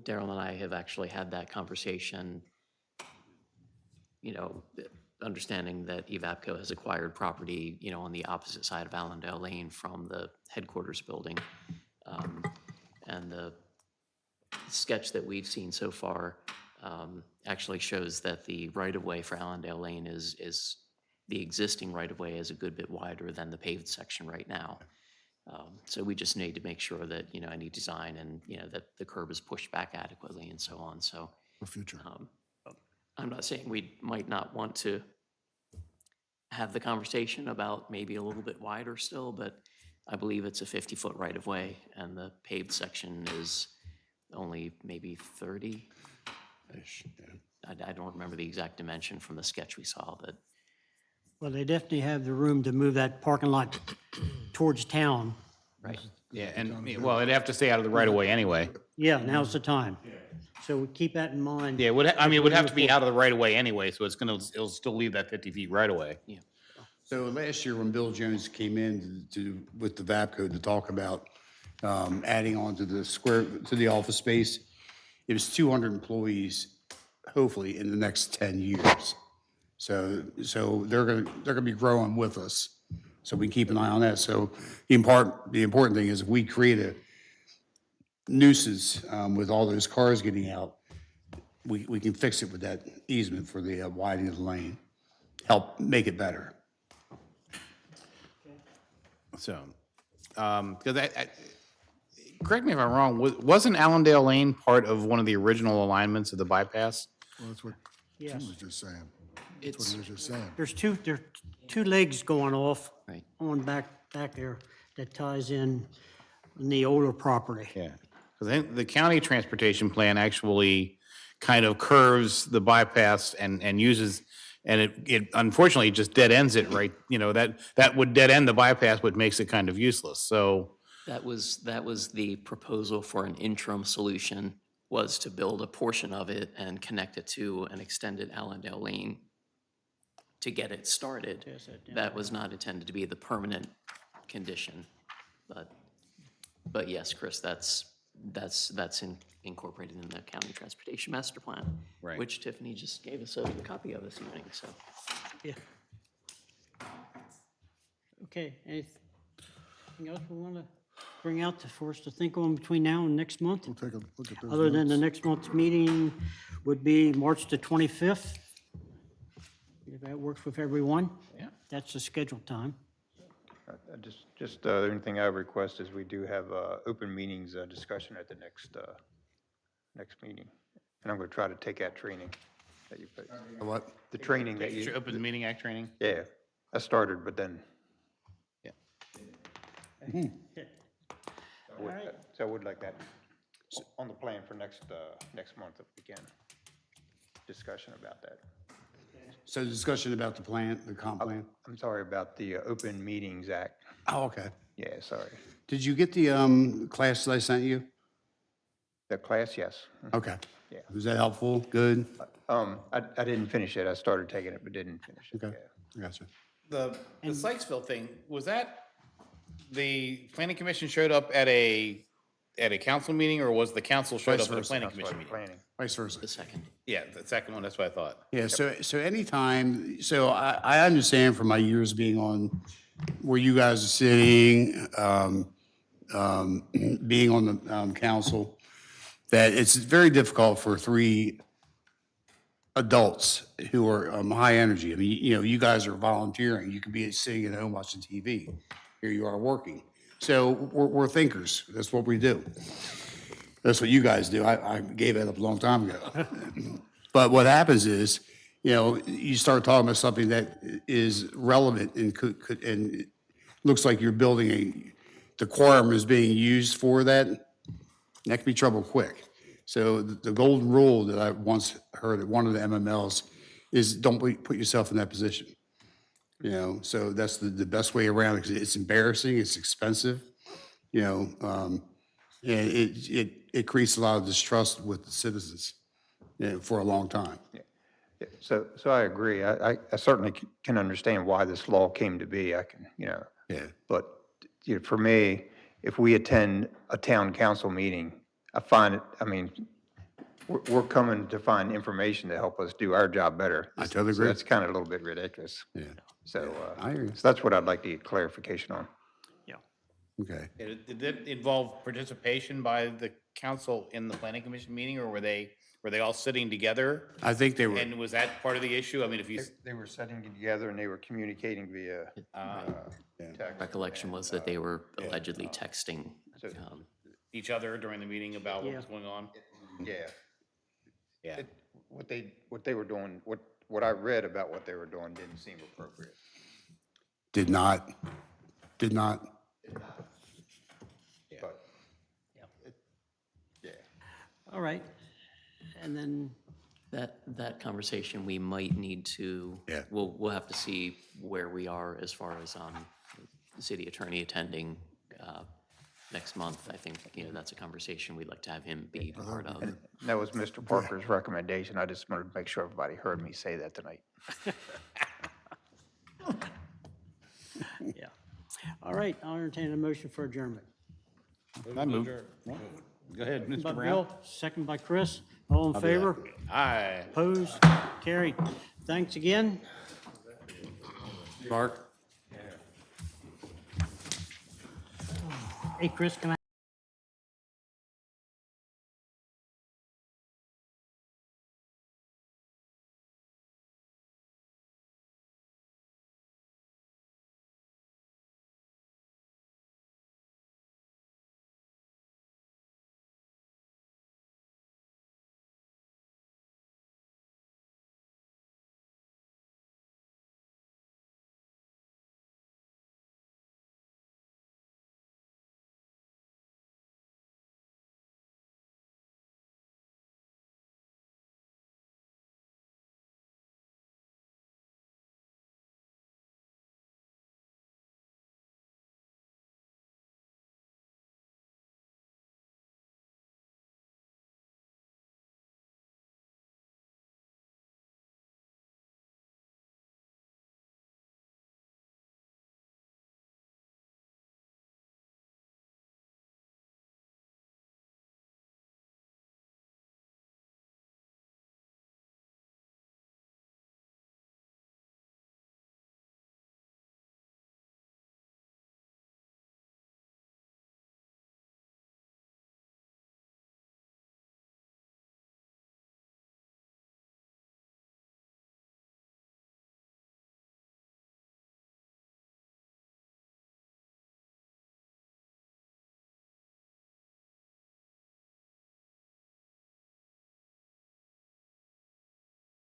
Daryl and I have actually had that conversation, you know, understanding that EVAPCO has acquired property, you know, on the opposite side of Allendale Lane from the headquarters building. And the sketch that we've seen so far actually shows that the right-of-way for Allendale Lane is the existing right-of-way is a good bit wider than the paved section right now. So we just need to make sure that, you know, any design and, you know, that the curb is pushed back adequately and so on. So For future. I'm not saying we might not want to have the conversation about maybe a little bit wider still, but I believe it's a 50-foot right-of-way, and the paved section is only maybe 30. I don't remember the exact dimension from the sketch we saw, but well, they definitely have the room to move that parking lot towards town. right. Yeah, and, well, it'd have to stay out of the right of way anyway. Yeah, now's the time. So keep that in mind. Yeah, it would have to be out of the right of way anyway, so it'll still leave that 50 feet right away. Yeah. So last year when Bill Jones came in with the VAPCO to talk about adding on to the office space, it was 200 employees, hopefully in the next 10 years. So they're gonna be growing with us. So we keep an eye on that. So the important thing is if we create a nuisance with all those cars getting out, we can fix it with that easement for the widening of the lane, help make it better. So, because correct me if I'm wrong, wasn't Allendale Lane part of one of the original alignments of the bypass? Well, that's what Jim Yes. was just saying. That's what he was just saying. There's two legs going off Right. on back back there that ties in the older property. Yeah, because I think the county transportation plan actually kind of curves the bypass and uses, and it unfortunately just dead ends it right, that would dead end the bypass, what makes it kind of useless, so. That was the proposal for an interim solution, was to build a portion of it and connect it to an extended Allendale Lane to get it started. That was not intended to be the permanent condition, but yes, Chris, that's incorporated in the county transportation master plan. Right. Which Tiffany just gave us a copy of this evening, so. Yeah. Okay, anything else we want to bring out for us to think on between now and next month? We'll take a look at those Other than the notes. next month's meeting would be March the 25th. If that works with everyone? Yeah. That's the scheduled time. The only thing I request is we do have open meetings discussion at the next meeting. And I'm going to try to take that training that you put. What? The training that Your you, Open Meeting Act training? yeah, I started, but then. Yeah. So I would like that on the plan for next month if we can. Discussion about that. So discussion about the plan, the comp plan? I'm sorry about the Open Meetings Act. Oh, okay. Yeah, sorry. Did you get the class that I sent you? The class, yes. Okay. Yeah. Was that helpful? Good? I didn't finish it. I started taking it, but didn't finish it. Okay. Yeah. I gotcha. The Sykesville thing, was that, the planning commission showed up at a council meeting, or was the council showed up at a planning commission meeting? Planning. Vice versa. The second. Yeah, the second one, that's what I thought. Yeah, so anytime, so I understand from my years being on, where you guys are sitting, being on the council, that it's very difficult for three adults who are high energy. I mean, you guys are volunteering. You could be sitting at home watching TV. Here you are working. So we're thinkers. That's what we do. That's what you guys do. I gave that up a long time ago. But what happens is, you start talking about something that is relevant and and it looks like you're building the quorum is being used for that. That could be trouble quick. So the golden rule that I once heard at one of the MMLs is don't put yourself in that position. So that's the best way around it, because it's embarrassing, it's expensive, and it creates a lot of distrust with the citizens for a long time. Yeah, so I agree. I certainly can understand why this law came to be. I can, Yeah. but for me, if we attend a town council meeting, I find it, we're coming to find information to help us do our job better. I totally So agree. that's kind of a little bit ridiculous. Yeah. So, I hear you. so that's what I'd like to get clarification on. Okay. Did it involve participation by the council in the planning commission meeting, or were they all sitting together? I think they were. And was that part of the issue? I mean, if you, They were sitting together and they were communicating via text. Recollection was that they were allegedly texting. So- each other during the meeting about what was Yeah. going on? Yeah. Yeah. What they were doing, what I read about what they were doing didn't seem appropriate. Did not. But, yeah. All right. And then, That conversation, we might need to. Yeah. We'll have to see where we are as far as the city attorney attending next month. I think, that's a conversation we'd like to have him be part of. That was Mr. Parker's recommendation. I just wanted to make sure everybody heard me say that tonight. yeah. All right, I'll entertain a motion for adjournment. I moved. Go ahead, By Mr. Brown. Bill, second by Chris. All in favor? Aye. Opposed? Carried. Thanks again. Mark? Hey, Chris, can I